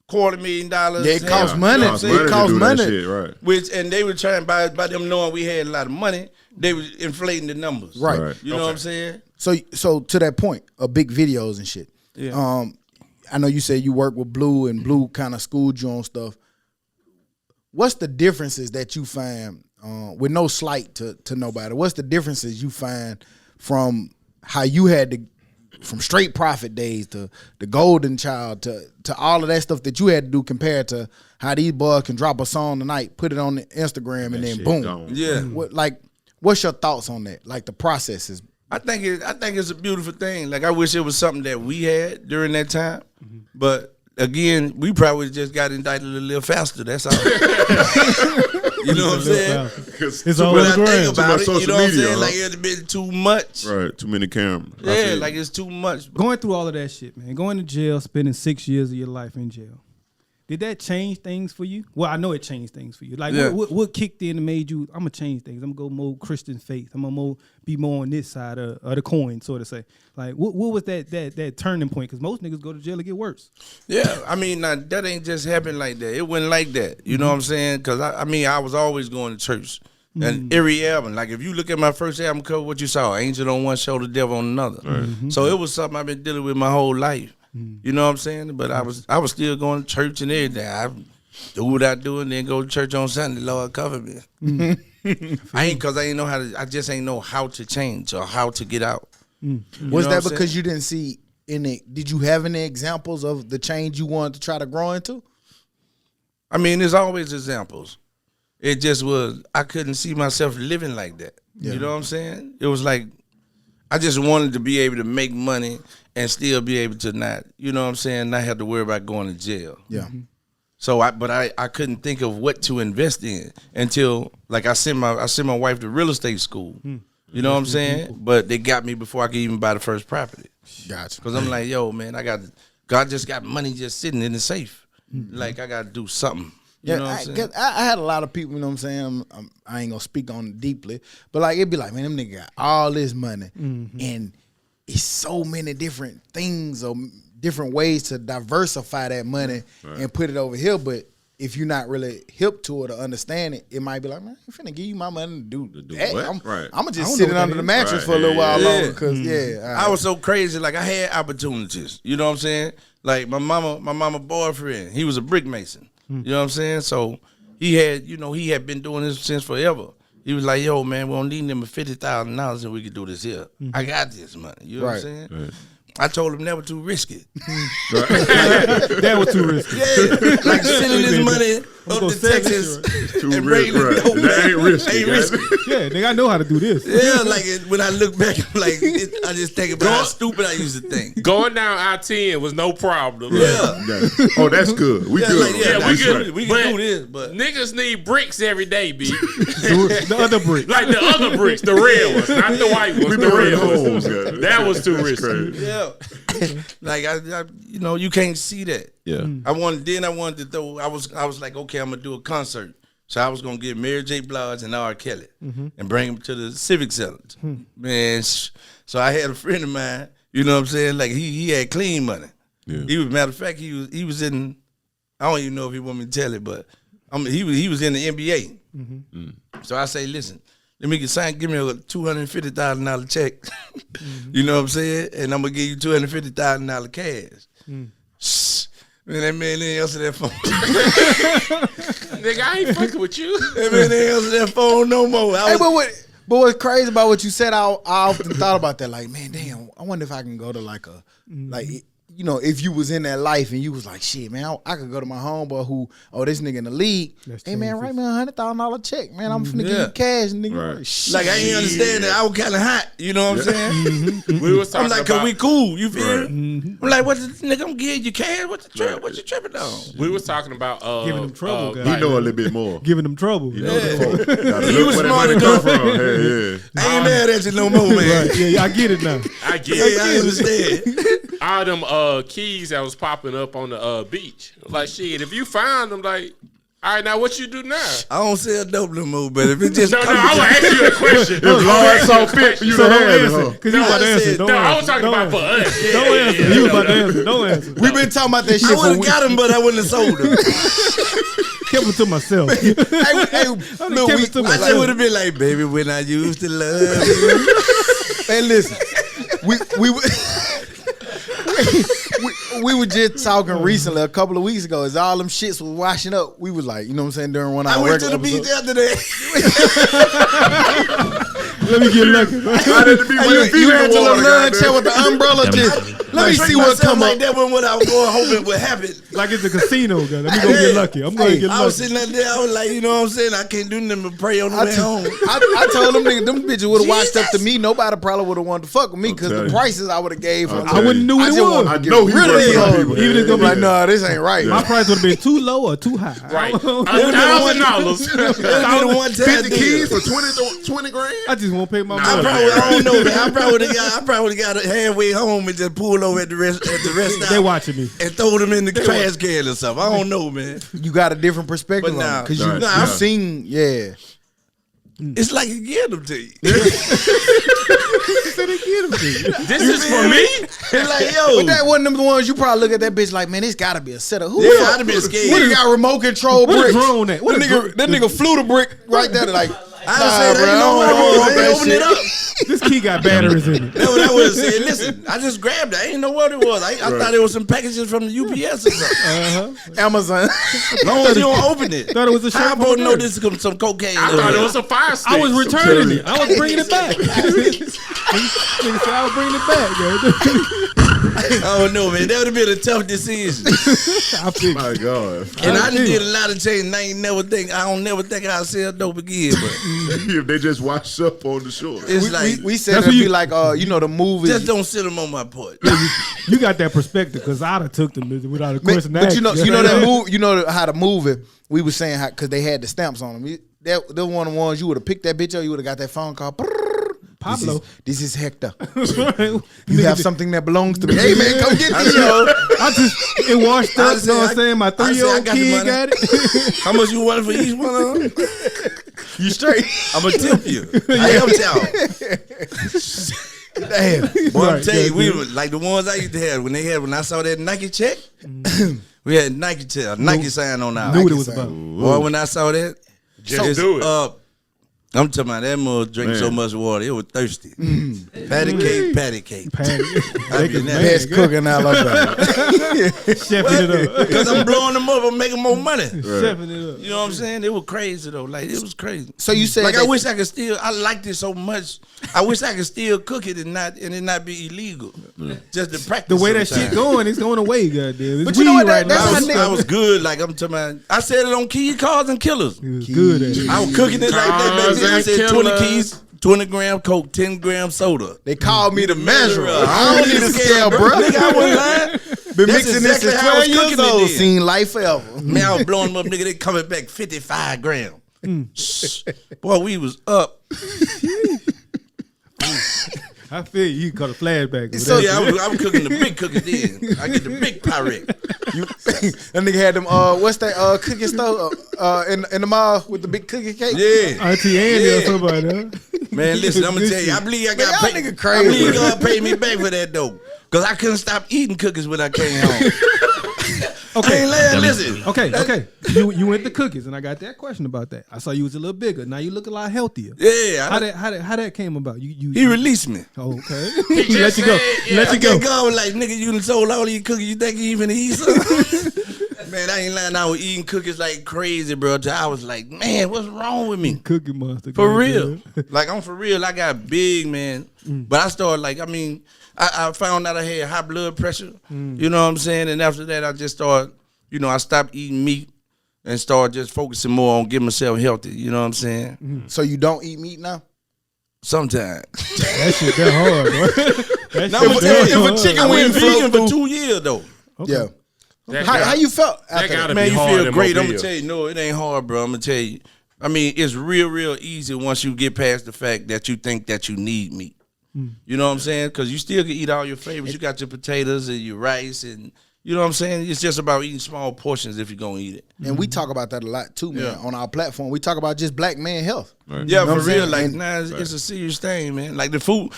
$250,000. Yeah, it cost money. You know what I'm saying? It cost to do that money. shit, right. And they were trying by them knowing we had a lot of money, they was inflating the numbers. Right. Right. You know what I'm saying? So to that point of big videos and shit. Yeah. I know you said you work with Blue and Blue kind of schooled you on stuff. What's the differences that you find, with no slight to nobody? What's the differences you find from how you had to, from straight profit days to the Golden Child to all of that stuff that you had to do compared to how these boys can drop a song tonight, put it on the Instagram, and then shit boom. gone. Yeah. What's your thoughts on that? Like the processes. I think it's a beautiful thing. Like I wish it was something that we had during that time, but again, we probably just got indicted a little faster. That's all. You know what I'm saying? It's all When on I the think ground. about it, you social know what I'm media, saying? huh? Like it's been too much. Right, too many cameras. I Yeah, feel like you. it's too much. Going through all of that shit, man. Going to jail, spending 6 years of your life in jail. Did that change things for you? Well, I know it changed things for you. Like, Yeah. what kicked in and made you, I'm going to change things. I'm going to go more Christian faith. I'm going to be more on this side of the coin, so to say. Like, what was that turning point? Because most niggas go to jail to get worse. Yeah, I mean, now, that ain't just happened like that. It wasn't like that. You know what I'm saying? Because, I was always going to church. And every album, like if you look at my first album cover, what you saw, Angel on one shoulder, Devil on another. So it was something I've been dealing with my whole life. You know what I'm saying? But I was still going to church and everything. I do what I do and then go to church on Sunday. Lord, cover me. I just ain't know how to change or how to get out. Was that because you didn't see any? Did you have any examples of the change you wanted to try to grow into? I mean, there's always examples. It just was, I couldn't see myself living like that. Yeah. You know what I'm saying? It was like, I just wanted to be able to make money and still be able to not, you know what I'm saying, not have to worry about going to jail. Yeah. So I couldn't think of what to invest in until, like, I sent my wife to real estate school. You know what I'm saying? But they got me before I could even buy the first property. Gotcha. Because I'm like, yo, man, God just got money just sitting in the safe. Like, I got to do something. You know what I'm saying? I had a lot of people, you know what I'm saying? I ain't gonna speak on it deeply, but like it'd be like, man, them nigga got all this money, and it's so many different things or different ways to diversify that money and put it over here. But if you're not really hip to it or understand it, it might be like, man, I'm finna give you my money to do that. what? I'm Right. gonna just sit it under the mattress for a little while longer because I was so crazy. Like, I had opportunities. You know what I'm saying? Like my mama boyfriend, he was a brick mason. You know what I'm saying? So he had been doing this since forever. He was like, yo, man, we don't need them $50,000 and we can do this here. I got this money. You know what I'm saying? Right. I told him that was too risky. That was too risky. Yeah, like sending this money up to Texas and bringing it home. That ain't risky. Ain't risky. Yeah, nigga, I know how to do this. Yeah, like when I look back, I'm like, I just think about how stupid I used to think. Going down I-10 was no problem. Yeah. Oh, that's good. We good. Like, yeah, we good. We can do this, but Niggas need bricks every day, B. The other brick. Like the other bricks, the red ones, not the white ones, the red ones. That was too risky. yeah, like I you can't see that. Yeah. I wanted to throw. I was like, okay, I'm gonna do a concert. So I was gonna get Mary J. Blige and R. Kelly and bring them to the Civic Center. Man, so I had a friend of mine. You know what I'm saying? Like he had clean money. Yeah. He was, matter of fact, he was in. I don't even know if he want me to tell it, but he was in the NBA. So I say, listen, let me give me a $250,000 check. You know what I'm saying? And I'm gonna give you $250,000 cash. Shh. Man, that man didn't answer that phone. Nigga, I ain't fucking with you. That man didn't answer that phone no more. but what's crazy about what you said, I often thought about that. Like, man, damn, I wonder if I can go to like a you know, if you was in that life and you was like, shit, man, I could go to my homeboy this nigga in the league. Hey, man, write me a $100,000 check, man. I'm finna give you cash, nigga. Right. Like, I ain't understand that. I was kind of hot. You know what I'm saying? We was talking I'm like, cause we cool. You feel me? I'm like, what the nigga? I'm giving you cash. What you tripping on? We was talking about Giving them trouble, guys. He know a little bit more. Giving them trouble. You know the He was smart enough. come from. Hey, I ain't mad at you no more, man. Right. Yeah, I get it now. I get Yeah, I understand. all them keys that was popping up on the beach. Like, shit, if you find them, like, all right, now what you do now? I don't sell dope no more, but if it just No, I was asking you a question. If Lord saw fit for you to So don't have it, answer. huh? Because you about to answer. Don't No, answer. I was talking Don't about for answer. us. Don't answer. You was about to answer. Don't answer. We've been talking about that shit I for would have weeks. got him, but I wouldn't have sold him. Kept it to myself. Hey, look, kept it to I myself. just would have been like, baby, when I used to love you. Hey, listen, we were just talking recently, a couple of weeks ago, as all them shits was washing up. We was like, you know what I'm saying, during one of I our went to the regular beach episodes. after that. Let me get lucky. You had your little lunch chair with the umbrella. Just let me see what come like up. that. When what I was going hoping would happen. Like it's a casino, guy. Let me go get lucky. I'm going to get lucky. I was sitting out there. I was like, you know what I'm saying? I can't do nothing but pray on the way home. I told them niggas, them bitches would have watched up to me. Nobody probably would have wanted to fuck with me because the prices I would have gave her. I wouldn't knew what it was. I know he rid of these hoes. people. Even if I'm like, nah, this ain't right. my price would have been too low or too high. Right. $1,000. I would have 50 keys for 20 grand. I just won't pay my I money. don't know, man. I probably would have got halfway home and just pulled over at the rest stop. They watching me. And throw them in the trash can or something. I don't know, man. You got a different perspective But on now- it because Nah, you seen, yeah. It's like you get them to you. This is for me? It's like, yo. But that wasn't them the ones you probably look at that bitch like, man, this gotta be a setup. Who Yeah, the fuck- I'd have been scared. What, you got remote control What a bricks? drone at? What a That nigga flew the brick right there like, I said, ain't no way to open it up. This key got batteries in it. That's what I would have said. Listen, I just grabbed it. I ain't know what it was. I thought it was some packages from the UPS or something. Amazon. As long as you don't open it. Thought it was a How shot. I supposed to know this is some cocaine? I thought it was a fire stick. I was returning it. I was bringing it back. Nigga said I was bringing it back, yo. I don't know, man. That would have been a tough decision. I figured. My God. And I done did a lot of change. And I don't never think I'll sell dope again. But If they just washed up on the shore. it's like, we said That's it'd what be you- like, you know, the movies. just don't sit them on my porch. You got that perspective because I'd have took them without a question. But you know that move. You know how the movie we was saying how because they had the stamps on them. That one of the ones you would have picked that bitch up. You would have got that phone call. Pablo. This is Hector. You You have something that belongs to me. Hey man, come get this, yo. I just it washed up. You know what I'm saying? My 3-year-old got the kid money. got it. How much you want for each one of them? You straight? I'm going to tip you. I helped y'all. Damn. Boy, I'm Right, telling you, yeah, we yeah. were like the ones I used to have when I saw that Nike check. We had Nike sign on our. Knew what it was about. Boy, when I saw that, Just do it. I'm talking about that mother drink so much water, it was thirsty. Patty cake. Patty. I be in that. Best cook in Alabama. Chefing it up. Because I'm blowing them up and making more money. Chefing it up. You know what I'm saying? It was crazy though. Like it was crazy. So you said Like that, I wish I could still. I liked it so much. I wish I could still cook it and it not be illegal. Just to practice. The way that sometimes. shit going, it's going away, goddamn. It's But you know what, weed right that's now. how I was, nigga- I was good. Like I'm talking about. I said it on Key Cars and Killers. It was good at it. I was cooking it like that back then. I Cars said and 20 Killers. keys, 20 gram coke, 10 gram soda. they called me the measurer. I don't need a scale, bro. bro. Nigga, I wasn't lying. Been That's mixing exactly this how I was since 12 years cooking it old. then. Seen life forever. Man, I was blowing them up, nigga. They coming back 55 grams. Shh. Boy, we was up. I feel you caught a flashback. With So- that. Yeah, I was cooking the big cookies then. I get the big Pyrex. That nigga had them. What's that? Cookie stove in the mall with the big cookie cake. Yeah. Auntie Andy or somebody, huh? Man, listen, I'm gonna tell you, I believe I got y'all paid. nigga crazy. I believe God paid me back for that though. Cause I couldn't stop eating cookies when I came home. I ain't lying, listen. Okay. You went to cookies, and I got that question about that. I saw you was a little bigger. Now you look a lot healthier. Yeah, How that came about? he released me. Oh, okay. He He let just you go. said, He let I you go. can't go like, nigga, you done sold all these cookies. You think you even eat something? Man, I ain't lying. I was eating cookies like crazy, bro. Till I was like, man, what's wrong with me? Cookie Monster. For goddamn. real. Like, I'm for real. I got big, man. But I started, like, I mean, I found out I had high blood pressure. You know what I'm saying? And after that, I just started, I stopped eating meat and started just focusing more on getting myself healthy. You know what I'm saying? So you don't eat meat now? Sometimes. That shit that hard, bro. That Now, shit I'ma tell you, hard. if a chicken I went wing float vegan for through- 2 years, though. Yeah. That How you felt That after gotta that? Man, be you hard feel in great. I'm Mobile. gonna tell you, no, it ain't hard, bro. I'm gonna tell you. I mean, it's real easy once you get past the fact that you think that you need meat. You know what I'm saying? Because you still can eat all your favorites. You got your potatoes and your rice, and you know what I'm saying? It's just about eating small portions if you're gonna eat it. And we talk about that a lot too, man. Yeah. On our platform, we talk about just black man health. Yeah, You know for what I'm real. saying? Like, And- nah, it's a serious thing, man. Like the food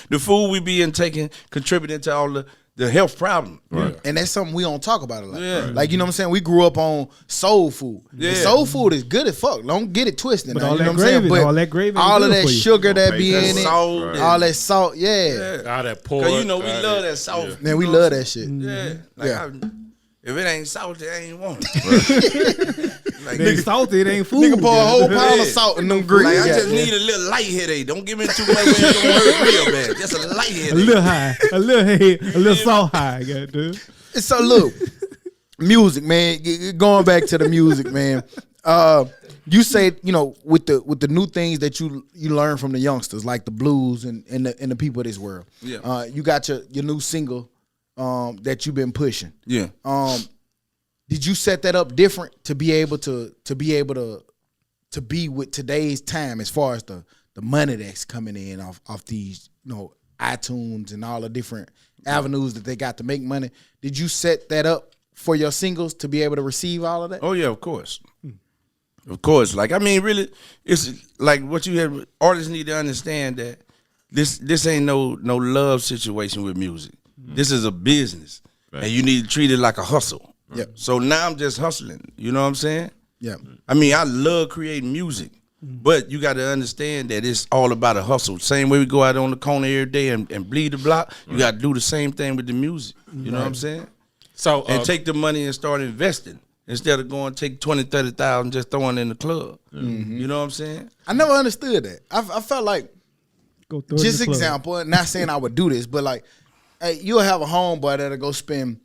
we be taking, contributing to all the health problem. Right. And that's something we don't talk about a lot. Yeah. Like, you know what I'm saying? We grew up on soul food. Yeah. And soul food is good as fuck. Don't get it twisted. But now, all you know that what I'm saying? gravy- But all that gravy is all of good that for you. sugar that be That in it, salt and- all that salt, yeah. All that pork. Cause you know we love that salt. Yeah. Man, we love that shit. Yeah. Like Yeah. if it ain't salty, I ain't want it. Like, They salty, it ain't food. Nigga pour a whole pound of Yeah. salt in them grits. Like, I Yeah. just need a little light headache. Don't give me too much where it's gonna hurt real bad. Just a light headache. a little high, a little head, a little salt high, goddamn. So look, music, man. Going back to the music, man. You say, you know, with the new things that you learn from the youngsters, like the blues and the people of this world. Yeah. You got your new single that you've been pushing. Yeah. Did you set that up different to be able to be with today's time as far as the money that's coming in off these, you know, iTunes and all the different avenues that they got to make money? Did you set that up for your singles to be able to receive all of that? Oh yeah, of course. Of course. Like, I mean, really, it's like what you have. Artists need to understand that this ain't no love situation with music. This is a business, and you need to treat it like a hustle. Yep. So now I'm just hustling. You know what I'm saying? Yeah. I mean, I love creating music, but you got to understand that it's all about a hustle. Same way we go out on the corner every day and bleed the block, you got to do the same thing with the music. You know what I'm saying? So And take the money and start investing instead of going take 20, 30,000 just throwing it in the club. You know what I'm saying? I never understood that. I felt like, Go throw it in just the club. example, not saying I would do this, but like, hey, you'll have a homeboy that'll go spend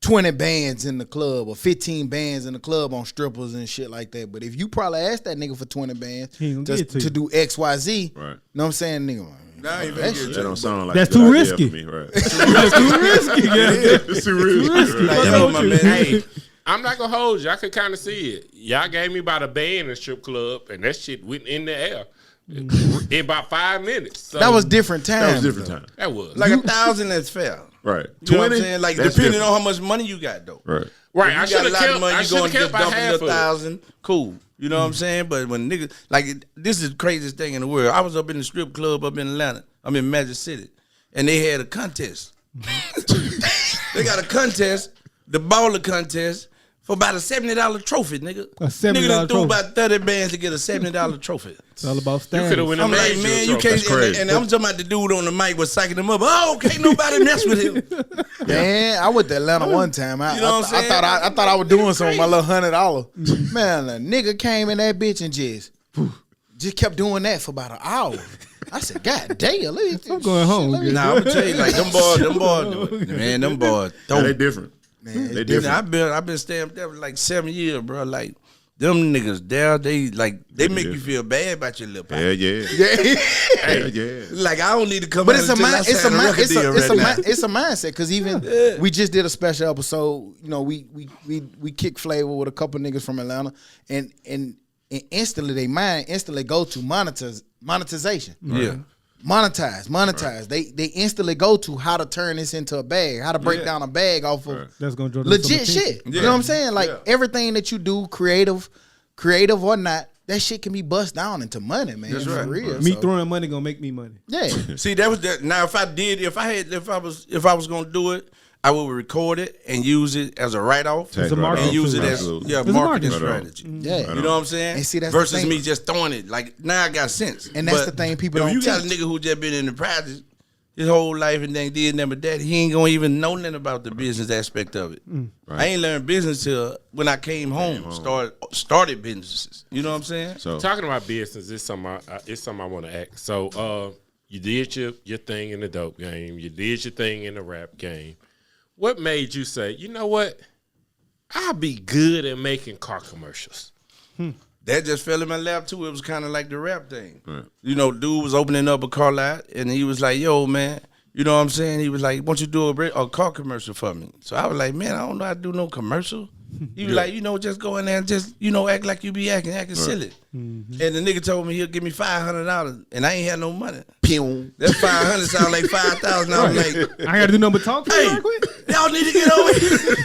20 bands in the club or 15 bands in the club on strippers and shit like that. But if you probably ask that nigga for 20 bands He ain't gonna get it to to you. do X, Y, Z, Right. know what I'm saying, nigga? Nah, I ain't that finna shit- get That don't sound like That's a good too idea risky. for me, right? That's too risky, yeah. It's too risky. Like, yo, my man. hey, I'm not gonna hold you. I could kind of see it. Y'all gave me about a band in a strip club, and that shit went in the air in about 5 minutes. So That was different times. That was different though. time. That was Like 1,000 that's fair. Right. You know what I'm saying? Like, that's depending different. on how much money you got, though. Right. right. If I you should got a have lot of kept. money, I you should have going to kept just by dump half a of it. 1,000. Cool. You know what I'm saying? But when niggas, like, this is the craziest thing in the world. I was up in the strip club up in Atlanta. I'm in Magic City. And they had a contest. They got a contest, the baller contest, for about a $70 trophy, nigga. A $70 Nigga done threw trophy. about 30 bands to get a $70 trophy. It's all about You status. could have went I'm and like, made man, you you a can't. trophy. And I'm talking about the dude on the mic was psyching him up. Oh, can't nobody mess with him. Man, I went to Atlanta one time. I, You know what I'm saying? I thought I was doing something with my little $100. Man, a nigga came in that bitch and just kept doing that for about an hour. I said, God damn, I'm going home. Let me- good. Nah, I'm gonna tell you, like them boys, man, them boys. Yeah, they different. Man, They it's different. I've been staying up there for like 7 years, bro. Like them niggas there, they make you feel bad about your little Yeah, pop. yeah. Yeah, yeah. Like I don't need to come But out it's a until I mind, it's a sign mind, record it's a, deal it's a, right now. mind, it's a mindset. Because even we just did a special episode. You know, we kick flavor with a couple niggas from Atlanta, and instantly they mind instantly go to monetization. Yeah. Monetize. They instantly go to how to turn this into a bag, how to break down a bag off of That's gonna draw them some legit attention. shit. You know what I'm saying? Like everything that you do, creative or not, that shit can be bust down into money, man. That's for right. real. Me So, throwing money gonna make me money. yeah. See, that was that. Now, if I was gonna do it, I would record it and use it as a write-off It's a marketing and use it tool. as Absolutely. It's a marketing marketing strategy. Yeah. You know what I'm saying? And see, that's the versus thing. me just throwing it. Like now I got sense. And that's But the thing people if don't you got a teach. nigga who just been in the practice his whole life and then did nothing but that, he ain't gonna even know nothing about the business aspect of it. I ain't learned business till when I came home, started businesses. You know what I'm saying? So Talking about business, it's something I want to ask. So, you did your thing in the dope game. You did your thing in the rap game. What made you say, you know what? I'll be good at making car commercials. That just fell in my lap too. It was kind of like the rap thing. Right. You know, dude was opening up a car lot and he was like, yo, man, you know what I'm saying? He was like, why don't you do a car commercial for me? So I was like, man, I don't know how to do no commercial. He was like, just go in there and just, act like you be acting silly. And the nigga told me he'll give me $500 and I ain't had no money. Pew. That 500 sound like 5,000. I was like, I gotta do nothing but talk to you hey, real quick. y'all need to get over here.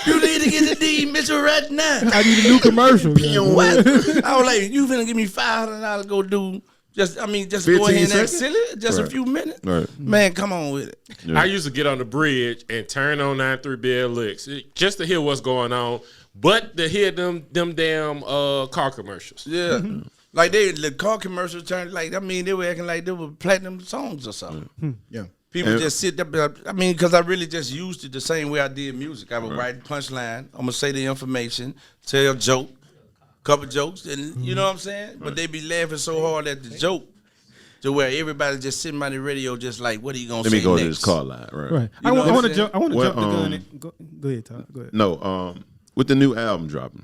You need to get the D Mitchell right now. I need a new commercial. man. What? I was like, you finna give me $500 to go do just go 15 ahead and act seconds? silly, just a Right. few minutes. Right. Man, come on with it. I used to get on the bridge and turn on 93 licks just to hear what's going on, but to hear them damn car commercials. Yeah. Like the car commercials turned they were acting like they were platinum songs or something. Yeah. People just sit there. Because I really just used it the same way I did music. I would write punchline. I'm gonna say the information, tell a joke, couple jokes, and you know what I'm saying. But they be laughing so hard at the joke, to where everybody just sitting by the radio, just like, what are you gonna say Let me go next? to this car line, right? Right. You I know what want to I'm jump. I want to Well, jump the gun. Go ahead, Todd. Go ahead. No, with the new album dropping,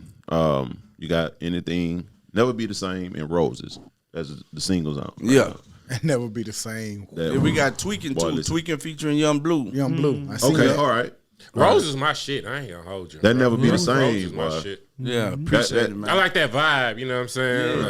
you got Anything, Never Be the Same, and Roses as the singles on. Yeah. And never be the same. And we got Tweaking Boy, too. listen. Tweaking featuring Young Blue. Young Blue. I seen Okay, that. all right. Rose is my shit. I ain't gonna hold you. That never be the Rose same. is my boy. shit. Yeah, appreciate it, man. I like that vibe. You know what I'm saying? Yeah.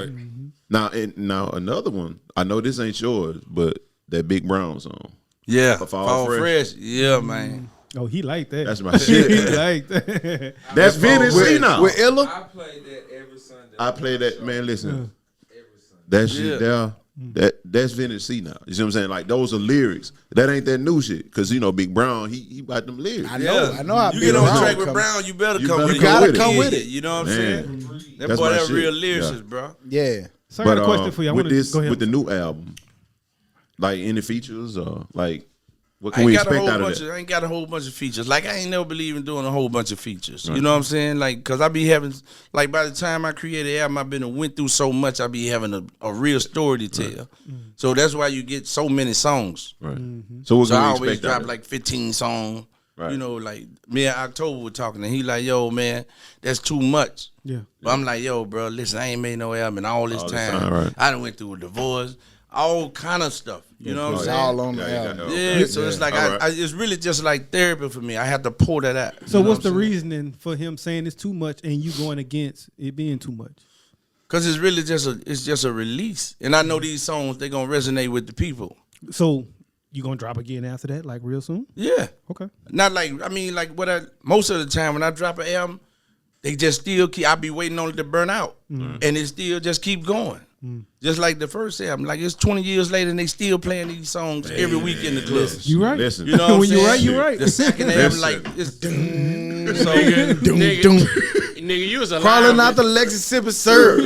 Like, Now another one. I know this ain't yours, but that Big Brown song. Yeah, Fall Fresh. Yeah, man. Oh, he like that. That's my shit. He like that. That's vintage C-Nile. With Illa? I play that every Sunday. I play that, man. Listen, Every Sunday. that shit there. That's vintage C-Nile. You see what I'm saying? Like those are lyrics. That ain't that new shit. Cause you know Big Brown, he got them lyrics. I know. Yeah. I know. You get on track with Brown, you better come with it. gotta come with it. You know what I'm Man. saying? That That's boy, my that shit. real lyricist, Yeah. bro. Yeah. So I got a question for you. I with want to this, go ahead. with the new album, like any features or like what I can ain't we got a expect whole out of bunch that? I ain't got a whole bunch of features. Like I ain't never believe in doing a whole bunch of features. You know what I'm saying? Like, cause I be having, like by the time I create an album, went through so much. I be having a real story to tell. So that's why you get so many songs. Right. So what So I can we always expect out drop of it? like 15 songs. Right. You know, like me and October were talking, and he like, "Yo, man, that's too much." Yeah. But I'm like, "Yo, bro, listen, I ain't made no album in all this time. right. I done went through a divorce, all kind of stuff. You know what I'm It's saying? all on the Yeah, you album. got Yeah, so it's like All right. it's really just like therapy for me. I have to pull that out. So what's the reasoning for him saying it's too much and you going against it being too much? Because it's really just a release, and I know these songs they gonna resonate with the people. So you gonna drop again after that, like real soon? Yeah, Okay. not like I mean like most of the time when I drop an album, they just still keep. I be waiting on it to burn out, and it still just keep going. Just like the first album, like it's 20 years later and they still playing these songs every week in the clubs. You right. Listen, You know what I'm When you saying? right, you right. The second album, Listen. like it's nigga, you was a Crawling out the Mississippi syrup.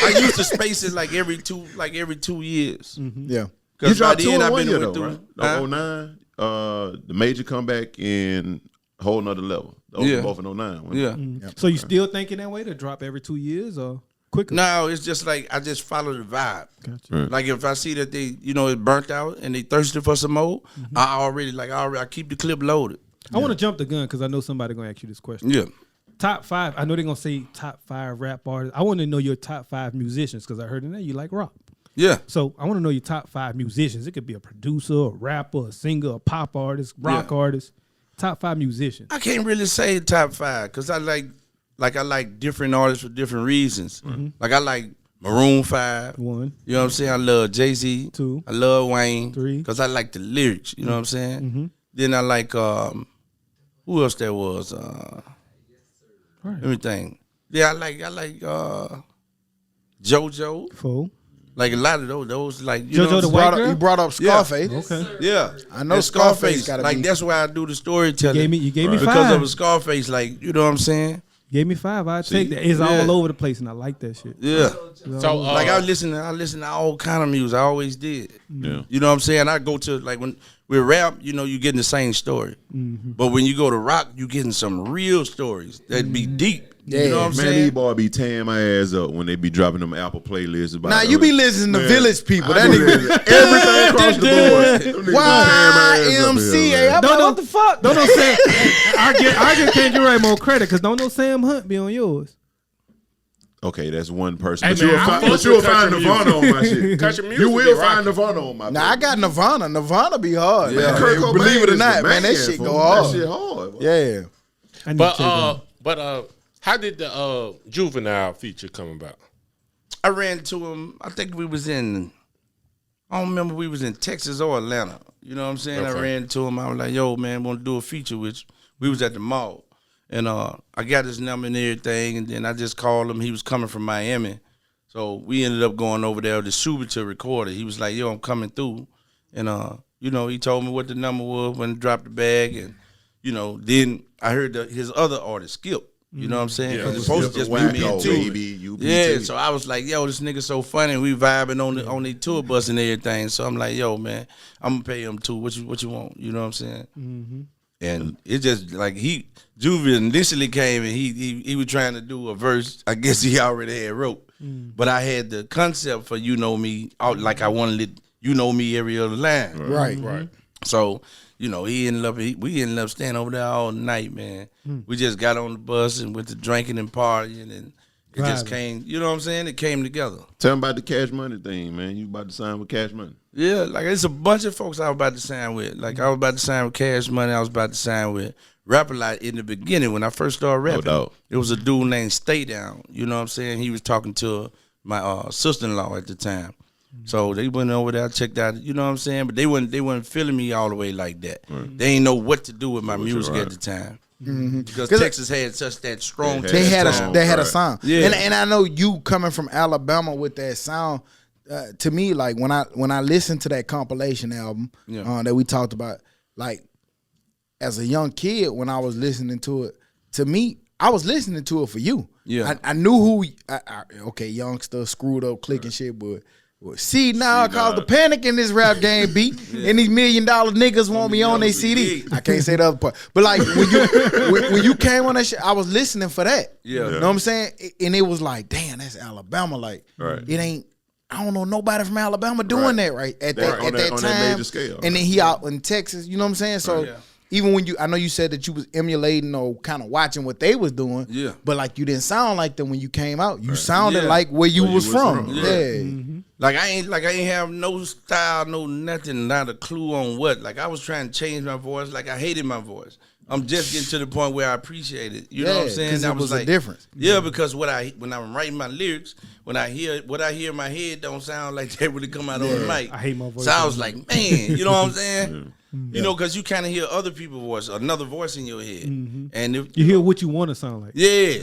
I used to space it like every 2 years. Yeah. you Because by dropped two then in I've 1 been year went though, through. right? Huh? No, 09, the major comeback in whole nother level. Those Yeah. were both in 09. wasn't Yeah. it? So you still thinking that way to drop every 2 years or quicker? No, it's just like I just follow the vibe. Gotcha. Right. Like if I see that they, it's burnt out and they thirsty for some more, I keep the clip loaded. I want to jump the gun because I know somebody gonna ask you this question. Yeah. Top 5. I know they're gonna say top 5 rap artists. I want to know your top 5 musicians because I heard in there you like rock. Yeah. So I want to know your top 5 musicians. It could be a producer, a rapper, a singer, a pop artist, rock artist. Top 5 musicians. I can't really say top 5 because I like different artists for different reasons. Like I like Maroon 5. 1. You know what I'm saying? I love Jay-Z. 2. I love Wayne. 3. Because I like the lyrics. You know what I'm saying? Then I like who else there was? Right. Let me think. Yeah, I like JoJo. 4. Like a lot of those like you JoJo know the what I'm white girl? You brought up Scarface. Okay. Yeah, I know And Scarface gotta like be- that's why I do the storytelling. You gave me 5. because of a Scarface, like you know what I'm saying? Gave me 5. I take that. It's all over the place, and I like that shit. Yeah. So Like I listen to all kind of music. I always did. Yeah. You know what I'm saying? I go to like when with rap, you getting the same story. But when you go to rock, you getting some real stories that be deep. You know what I'm Man, these saying? boy be tearing my ass up when they be dropping them Apple playlists. About Now you be listening to Man, Village People. I That do nigga. that everything across the board. Them niggas be tearing my ass up here, YMCA. man. I'm like, what the fuck? Don't know Sam. I just can't give right more credit because don't know Sam Hunt be on yours. Okay, that's one person. Hey, But man, you'll I find, fuck but you'll with find country Nirvana on my shit. Country music You be will rocking. find Nirvana on my. Now I got Nirvana. Nirvana be hard. Man, Man. Kurt Cobain Believe it or is not, the man, that shit fool. go hard. That shit hard. Boy. Yeah. I need to check it But out. how did the Juvenile feature come about? I ran to him. I think we was in. I don't remember we was in Texas or Atlanta. You know what I'm saying? Okay. I ran to him. I was like, "Yo, man, want to do a feature with you?" We was at the mall, and I got his number and everything. And then I just called him. He was coming from Miami, so we ended up going over there to Suba to record it. He was like, "Yo, I'm coming through," and he told me what the number was when he dropped the bag, and then I heard his other artist Skip. You know what I'm saying? Yeah, 'Cause it's supposed to just be me and Wacko, two. baby, UPT. Yeah, so I was like, yo, this nigga so funny. We vibing on the tour bus and everything. So I'm like, yo, man, I'm gonna pay him too. What you want? You know what I'm saying? And it just like Juvie initially came and he was trying to do a verse. I guess he already had wrote. But I had the concept for You Know Me, like I wanted it, You Know Me every other line. Right. So, we ended up staying over there all night, man. We just got on the bus and went to drinking and partying, and it just came, you know what I'm saying? It came together. Tell them about the Cash Money thing, man. You about to sign with Cash Money? Yeah, like it's a bunch of folks I was about to sign with. Like I was about to sign with Cash Money. I was about to sign with Rap A Lot in the beginning when I first started rapping. No doubt. It was a dude named Stay Down. You know what I'm saying? He was talking to my sister-in-law at the time. So they went over there, checked out, you know what I'm saying? But they wasn't feeling me all the way like that. Right. They ain't know what to do with my music at the time. Because Texas had such that strong. They had a sound. Yeah. And I know you coming from Alabama with that sound. To me, like when I listened to that compilation album that we talked about, like as a young kid when I was listening to it, to me, I was listening to it for you. Yeah, I knew who. Okay, youngster, screwed up, clicking shit, but. C-Nile caused the panic in this rap game, beat, and these $1 million niggas want me on their CD. I can't say the other part, but like when you came on that shit, I was listening for that. Yeah, you know what I'm saying? And it was like, damn, that's Alabama. Like, it ain't. I don't know nobody from Alabama doing that at that time. On that major scale. And then he out in Texas. You know what I'm saying? So. Even when I know you said that you was emulating or kind of watching what they was doing, but like you didn't sound like them when you came out. You sounded like where you was from. Like I ain't have no style, no nothing, not a clue on what. Like I was trying to change my voice. Like I hated my voice. I'm just getting to the point where I appreciate it. You know what I'm saying? Because it was like, a difference. Yeah, because when I'm writing my lyrics, when I hear what I hear in my head don't sound like that when it come out on the mic. I hate my voice. So I was like, man, you know what I'm saying? You know, because you kind of hear other people's voice, another voice in your head, and you hear what you want to sound like. Yeah.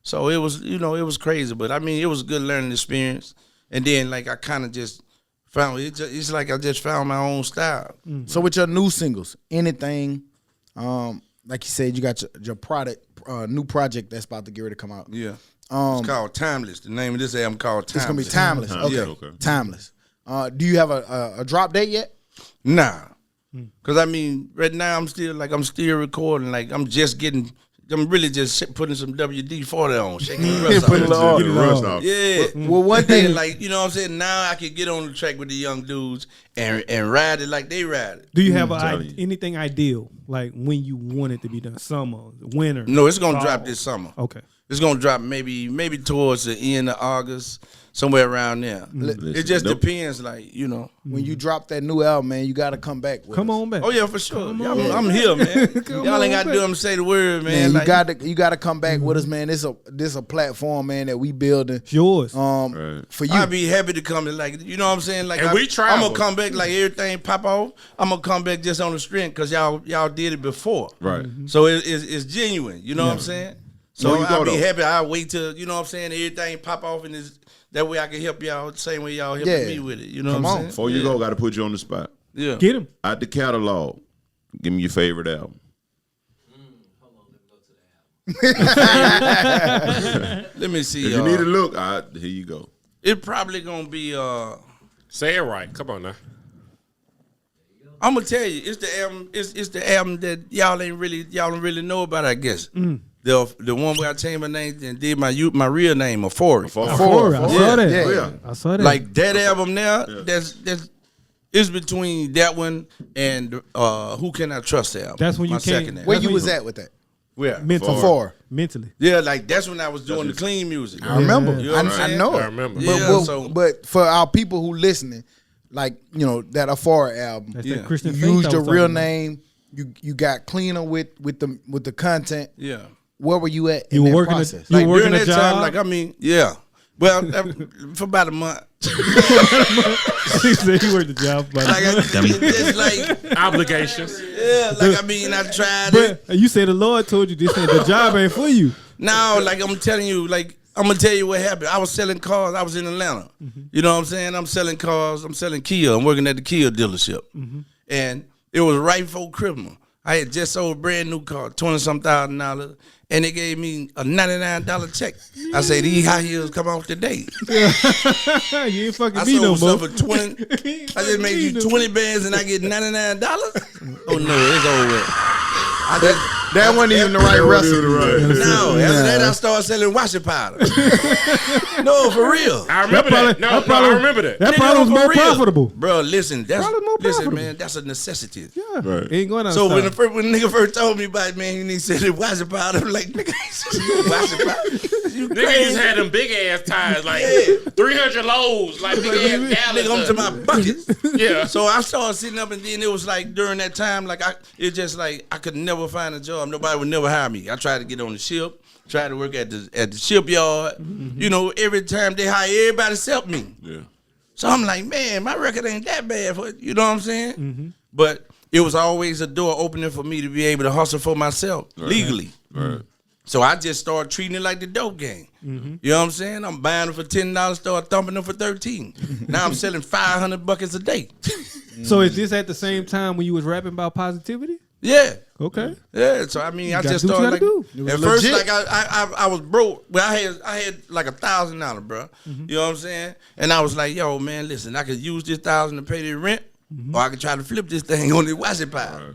So it was, it was crazy, but I mean, it was a good learning experience. And then, like, I kind of just found it's like I just found my own style. So with your new singles, anything, like you said, you got your new project that's about to get ready to come out. Yeah. It's called Timeless. The name of this album called Timeless. It's gonna be Timeless. Okay. Timeless. Do you have a drop date yet? Nah. Cause I mean, right now I'm still recording. Like I'm really just putting some WD-40 on, shaking the rust off. Getting the rust off. Yeah. Well, one thing, like you know what I'm saying. Now I can get on the track with the young dudes and ride it like they ride it. Do you have anything ideal, like when you want it to be done? Summer, winter? No, it's gonna drop this summer. Okay. It's gonna drop maybe towards the end of August, somewhere around there. It just depends, like when you drop that new album, man, you got to come back. Come on back. Oh yeah, for sure. I'm here, man. Y'all ain't got to do them say the word, man. You got to come back with us, man. This a platform, man, that we building. It's yours. For you. I'd be happy to come and like, you know what I'm saying? Like, and we travel. I'm gonna come back like everything pop off. I'm gonna come back just on the strength because y'all did it before, right? So it's genuine. You know what I'm saying? So I'll be happy. I'll wait till, you know what I'm saying, everything pop off and that way I can help y'all the same way y'all helping me with it. You know what I'm saying? Before you go, got to put you on the spot. Yeah. Get him. Out the catalog, give me your favorite album. Hold on, let me go to the album. Let me see. If you need a look, here you go. It probably going to be... Say it right. Come on now. I'm gonna tell you, it's the album. It's the album that y'all don't really know about, I guess. The one where I changed my name and did my real name, Afori. I saw that. Yeah. I saw that. Like that album now, that's it's between that one and Who Can I Trust album. That's when you my came. second album. Where you was at with that? Where? Mentally. Yeah, like that's when I was doing the clean music. I remember. You know what I'm I saying? know it. I remember. Yeah, but for our people who listening, like that Afora album, That's Yeah. that Christian you faith used I your was real talking about. name. You got cleaner with the content. Yeah. Where were you at? You in were that working. process? You Like were working during a that job. time, like I mean, yeah. Well, for about a month. He said he worked the job. But Like it's like Obligations. yeah, like I mean, I tried it. Bruh, you said the Lord told you this ain't the job ain't for you. Now, like I'm telling you, like I'm gonna tell you what happened. I was selling cars. I was in Atlanta. You know what I'm saying? I'm selling cars. I'm selling Kia. I'm working at the Kia dealership, and it was right before Christmas. I had just sold a brand new car, $20,000, and they gave me a $99 check. I said, these high heels come off today. You ain't fucking I me no sold more. myself for 20. I just made you 20 bands and I get $99. Oh no, it's over with. That wasn't even the right recipe. No, after that I started selling washing powder. No, for real. I remember that. I remember that. That probably was more profitable. Bro, listen, Profitable. man, that's a necessity. Yeah, Right. ain't going So outside. when the nigga first told me about it, man, he said washing powder. I'm like, nigga, washing powder. You Nigga crazy. just had them big ass tires, like 300 loads, like big ass Nigga, I'm gallons. to my buckets. Yeah. So I started sitting up, and then it was like during that time, like it's just like I could never find a job. Nobody would never hire me. I tried to get on the ship, tried to work at the shipyard. You know, every time they hire everybody except me. Yeah. So I'm like, man, my record ain't that bad for you know what I'm saying? But it was always a door opening for me to be able to hustle for myself legally. Right. So I just started treating it like the dope game. You know what I'm saying? I'm buying them for $10, start thumping them for $13. Now I'm selling 500 buckets a day. So is this at the same time when you was rapping about positivity? Yeah. Okay. Yeah, so I mean, I gotta just do what started you like gotta do. at first, like I was broke. Well, I had like $1,000, bro. You know what I'm saying? And I was like, yo, man, listen, I could use this $1,000 to pay the rent, or I could try to flip this thing on the washing pile.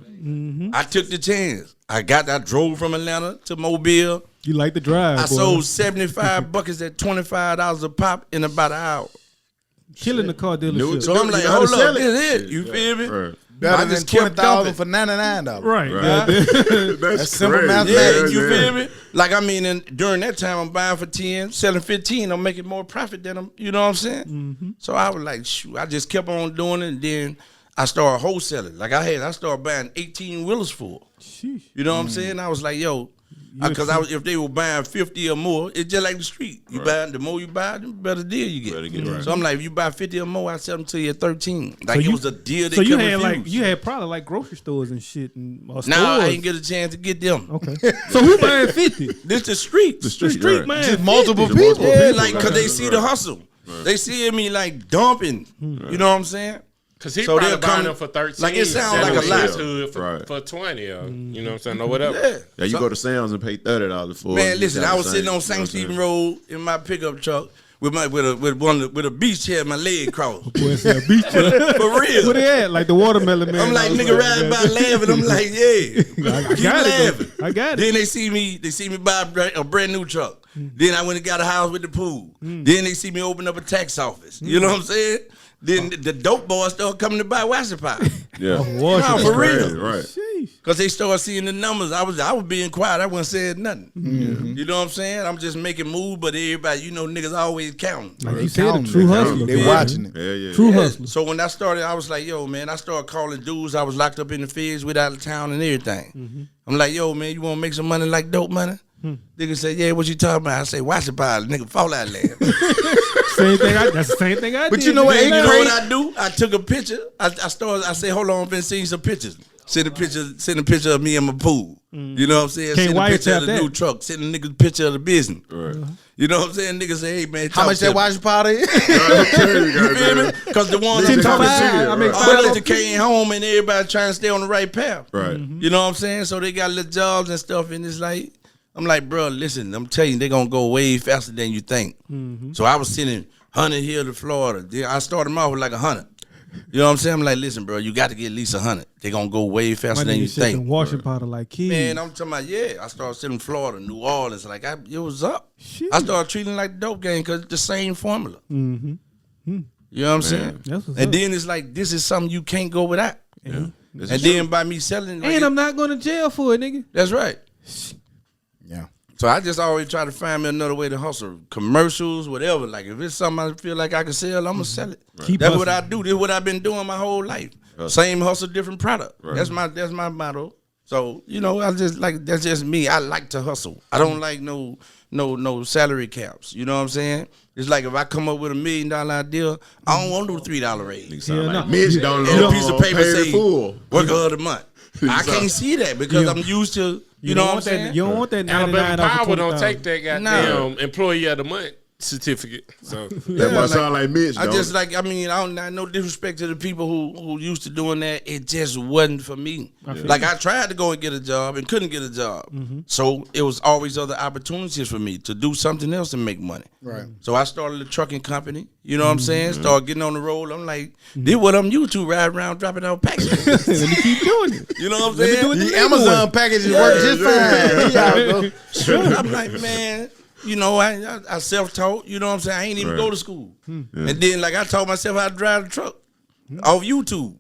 I took the chance. I drove from Atlanta to Mobile. You like the drive, I boy. sold 75 buckets at $25 a pop in about an hour. Killing the car dealership. So I'm like, hold up, this is it. You feel me? Right. Better I than just kept $20,000 dumping. for $99. Right. That's simple crazy. mathematics. Yeah, you feel me? Like, I mean, during that time, I'm buying for 10, selling 15. I'm making more profit than them. You know what I'm saying? So I was like, shoot. I just kept on doing it, and then I started wholesaling. Like, I started buying 18 wheelers full. Sheesh. You know what I'm saying? I was like, yo, because if they were buying 50 or more, it's just like the street. You buy, the more you buy, the better deal you get. Better get right. So I'm like, if you buy 50 or more, I sell them to you at 13. Like, it was a deal they So you could had refuse. you had probably like grocery stores and shit and or Nah, stores. I ain't get a chance to get them. Okay. So who buying 50? This the streets. The street, right. man. Just multiple 50. people. Yeah, people like, got because they it, see right. the hustle. They see me like dumping. You know what I'm saying? Cause he So probably they'll buying come- them for 13. like, it sound selling like a in lot. his hood Right. for 20 or you know what I'm saying, or whatever. Yeah. Yeah, you So- go to Sam's and pay $30 for it. Man, You listen, got I the was same- sitting on you know St. what I'm Stephen saying? Road in my pickup truck with a beach chair, my leg crossed. Boy, it's a beach chair. For real. What they at? Like the watermelon man. I'm like, I was nigga riding by laughing. I'm like, yeah. I Keep got it. laughing. though. I got it. Then they see me buy a brand new truck. Then I went and got a house with the pool. Then they see me open up a tax office. You know what I'm saying? Then the dope boys start coming to buy washing powder. Yeah. No, for real. Right. Sheesh. Because they started seeing the numbers. I was being quiet. I wasn't saying nothing. You know what I'm saying? I'm just making moves, but everybody, you know, niggas always counting. Like you said, a true hustler. They man. watching it. Yeah. True Yeah. hustler. So when I started, I was like, yo, man, I started calling dudes. I was locked up in the feds, with out of town and everything. I'm like, yo, man, you want to make some money like dope money? Nigga said, yeah, what you talking about? I say, watch the pile. Nigga fall out laughing. That's the same thing I did. But you know what, Then you know Great. what I do? I took a picture. I say, hold on, I've been seeing some pictures. Send a picture of me in my pool. You know what I'm saying? Can't Send a picture wiretap of the that. new truck. Send a nigga picture of the business. Right. You know what I'm saying? Niggas say, hey, man, How talk much to that me. washing powder is? You feel me? Because the ones Ten that to come five, I make all $5. that came home and everybody trying to stay on the right path. Right. You know what I'm saying? So they got little jobs and stuff, and it's like, I'm like, bro, listen, I'm telling you, they're going to go way faster than you think. So I was sending 100 here to Florida. Then I started them off with like 100. You know what I'm saying? I'm like, listen, bro, you got to get at least 100. They're going to go way faster My than you nigga shipping think. washing powder like kids. Man, I'm talking about, yeah. I started sending Florida, New Orleans. Like, it was up. Shit. I started treating it like the dope game because it's the same formula. You know what I'm saying? That's what's And up. then it's like, this is something you can't go without. Yeah. And then by me selling, like, And I'm not going to jail for it, nigga. that's right. Yeah. So I just always try to find me another way to hustle. Commercials, whatever. Like, if it's something I feel like I can sell, I'm going to sell it. Keep That's what I hustling. do. This is what I've been doing my whole life. Same hustle, different product. That's my motto. So, you know, that's just me. I like to hustle. I don't like no salary caps. You know what I'm saying? It's like if I come up with $1 million idea, I don't want to do $3 raise. Sound Yeah, like no. Mitch don't And know. a piece of paper Paid say full. work of the month. I can't see that because I'm used to, you know what I'm saying? You don't want that $99 Alabama for Power don't $20,000. take that goddamn employee of the month. certificate. So That might sound like Mitch. I dog. just like, I mean, I don't no disrespect to the people who used to doing that. It just wasn't for me. Like I tried to go and get a job and couldn't get a job. So it was always other opportunities for me to do something else to make money. Right. So I started a trucking company. You know what I'm saying? Started getting on the road. I'm like, this what I'm used to, riding around dropping out packages. Let me keep doing it. You know what I'm saying? The Amazon packages work just fine. Here y'all go. Sure. I'm like, man, you know, I self-taught. You know what I'm saying? I ain't even go to school. And then, like, I taught myself how to drive the truck off YouTube.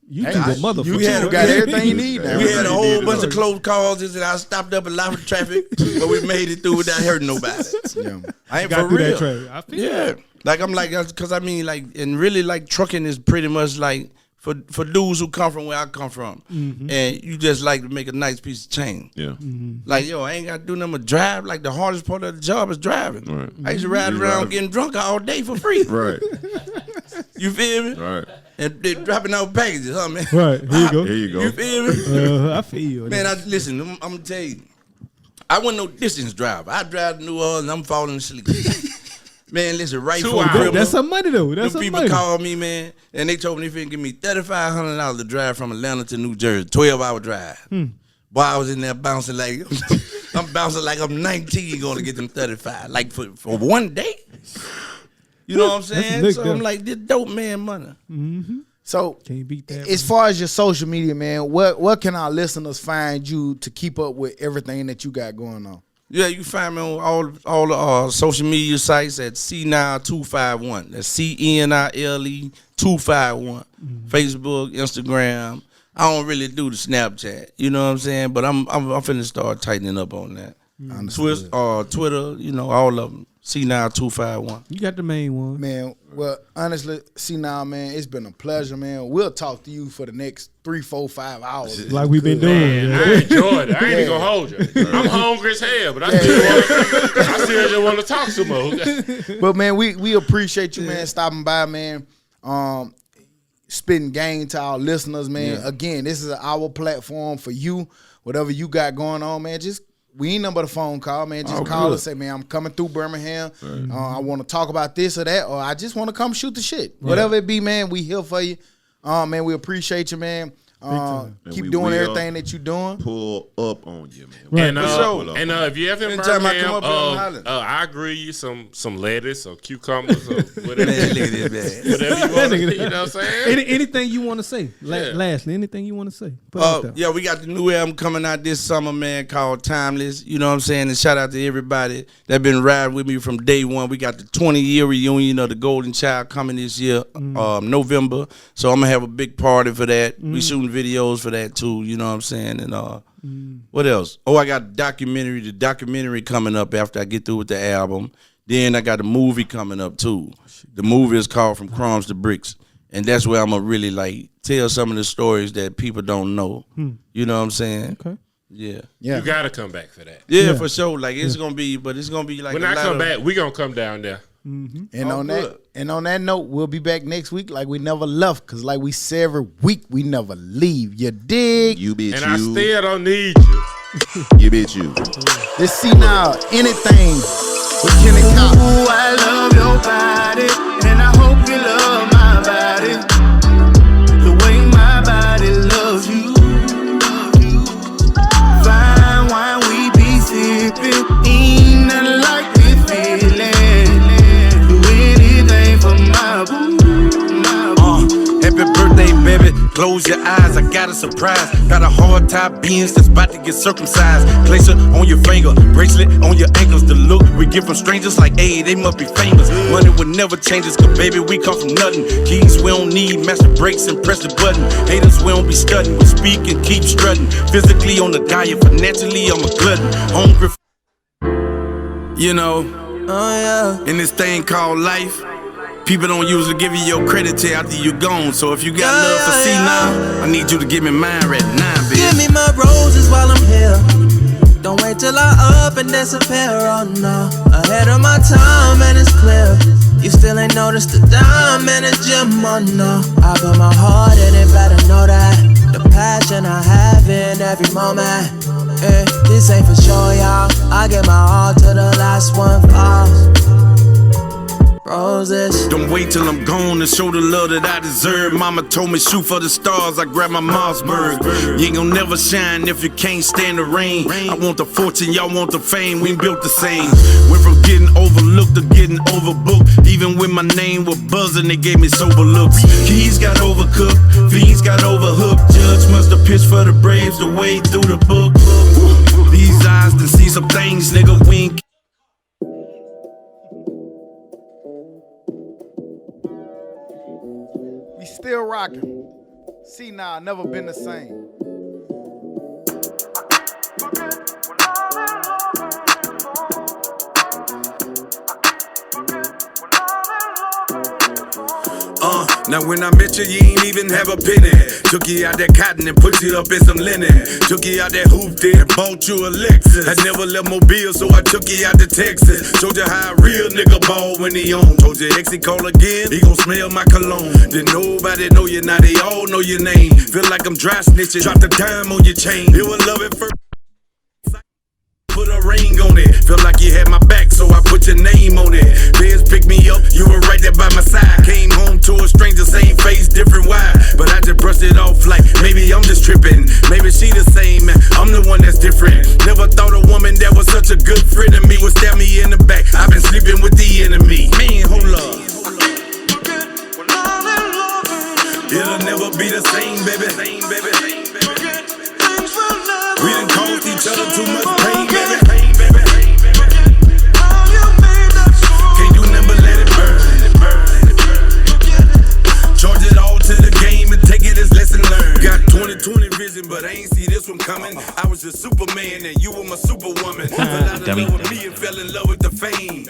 You do the motherfucker. You got everything you need now. We had a whole bunch of closed causes and I stopped up a lot of traffic, but we made it through without hurting nobody. Yeah. I ain't Got for through real. that traffic. I feel Yeah. Like, I'm like, because I mean, like, and really, like, trucking is pretty much like for dudes who come from where I come from. And you just like to make a nice piece of change. Yeah. Like, yo, I ain't got to do nothing but drive. Like, the hardest part of the job is driving. Right. I used to ride around getting drunk all day for free. Right. You feel me? Right. And they dropping out packages, huh, man? Right, here you go. Here you go. You feel me? I feel you. Man, listen, I'm going to tell you. I wasn't no distance driver. I drive to New Orleans, I'm falling asleep. Man, listen, right 2 before hours. criminal, That's some money though. That's them some people money. called me, man, and they told me they finna give me $3,500 to drive from Atlanta to New Jersey, 12-hour drive. Boy, I was in there bouncing like I'm bouncing like I'm 19 going to get them 35, like for one day. You know what I'm saying? big So deal. I'm like, this dope man money. So, Can't beat that. as far as your social media, man, what can our listeners find you to keep up with everything that you got going on? Yeah, you find me on all the social media sites at C-Nile 251. That's CNILE 251. Facebook, Instagram. I don't really do the Snapchat. You know what I'm saying? But I'm finna start tightening up on that. Twitter, you know, all of them. C-Nile 251. You got the main one. Man, well, honestly, C-Nile, man, it's been a pleasure, man. We'll talk to you for the next 3, 4, 5 hours. Like we've been man, doing. I enjoyed it. I ain't even gonna hold you. I'm hungry as hell, but I still just want to talk some more. But, man, we appreciate you, man, stopping by, man. Spitting game to our listeners, man. Yeah. Again, this is our platform for you. Whatever you got going on, man, we ain't nothing but a phone call, man. Just call us, say, man, I'm coming through Birmingham. I want to talk about this or that, or I just want to come shoot the shit. Whatever it be, man, we here for you. Man, we appreciate you, man. Keep we doing will everything that you doing. Pull up on you, man. And if you ever in Anytime I Birmingham, come up here, I'm hollering. I grill you some lettuce or cucumbers or whatever. Man, look at this, man. Whatever you want to, you know what I'm saying? Anything you want to say? Lastly, anything you want to say? Put it out there. Yeah, we got the new album coming out this summer, man, called Timeless. You know what I'm saying? And shout out to everybody that been riding with me from day one. We got the 20-year reunion of the Golden Child coming this year, November. So I'm going to have a big party for that. We shooting videos for that too, you know what I'm saying? And what else? Oh, I got the documentary coming up after I get through with the album. Then I got a movie coming up too. The movie is called From Crumbs to Bricks. And that's where I'm gonna really like tell some of the stories that people don't know. You know what I'm saying? Okay. Yeah. You gotta come back for that. Yeah, for sure. Like it's gonna be, but it's gonna be like When a I lot come of- back, we gonna come down there. And on that note, we'll be back next week like we never left. Cause like we say every week, we never leave. You dig? You bitch, And you. I still don't need you. You bitch, you. This C-Nile, anything with Kenny Cox. Ooh, I love your body, and I hope you love my body. The way my body loves you. Fine wine we be sipping, ain't nothing like this feeling. Do anything for my boo. Happy birthday, baby. Close your eyes, I got a surprise. Got a hard top beans that's about to get circumcised. Place it on your finger, bracelet on your ankles. The look we get from strangers like, hey, they must be famous. Money would never change us, cause baby, we come from nothing. Keys we don't need, master brakes and press the button. Haters we don't be studying, we speak and keep strutting. Physically on the diet, financially I'm a glutton. Hungry, you know, in this thing called life. People don't usually give you your credit till after you gone. So if you got love for C-Nile, I need you to give me mine right now, bitch. Give me my roses while I'm here. Don't wait till I up and disappear, oh no. Ahead of my time and it's clear. You still ain't noticed the dime in the gym, oh no. I put my heart in it, better know that. The passion I have in every moment. This ain't for sure, y'all. I give my all to the last one falls. roses. Don't wait till I'm gone to show the love that I deserve. Mama told me shoot for the stars, I grabbed my Mossberg. You ain't gon' never shine if you can't stand the rain. I want the fortune, y'all want the fame, we ain't built the same. Went from getting overlooked to getting overbooked. Even when my name was buzzing, they gave me sober looks. Keys got overcooked, fiends got overhooked. Judge must have pitched for the Braves to wade through the book. These eyes to see some things, nigga, we ain't. We still rocking. C-Nile never been the same. Now when I met you, you ain't even have a penny. Took you out that cotton and put you up in some linen. Took you out that hoop there and bought you a Lexus. I never left Mobile, so I took you out to Texas. Showed you how a real nigga ball when he on. Told you ex he call again, he gon' smell my cologne. Didn't nobody know you, now they all know your name. Feel like I'm dry snitching, drop the dime on your chain. You will love it first. Put a ring on it, felt like you had my back, so I put your name on it. Biz picked me up, you were right there by my side. Came home to a stranger, same face, different why. But I just brushed it off like, maybe I'm just tripping. Maybe she the same, man, I'm the one that's different. Never thought a woman that was such a good friend of me would stab me in the back. I've been sleeping with the enemy. Man, hold up. It'll never be the same, baby. We done caused each other too much pain, baby. Can't do nothing but let it burn. Charge it all to the game and take it as lesson learned. Got 20/20 vision, but I ain't see this one coming. I was just Superman and you were my superwoman. Fell out of love with me and fell in love with the fame.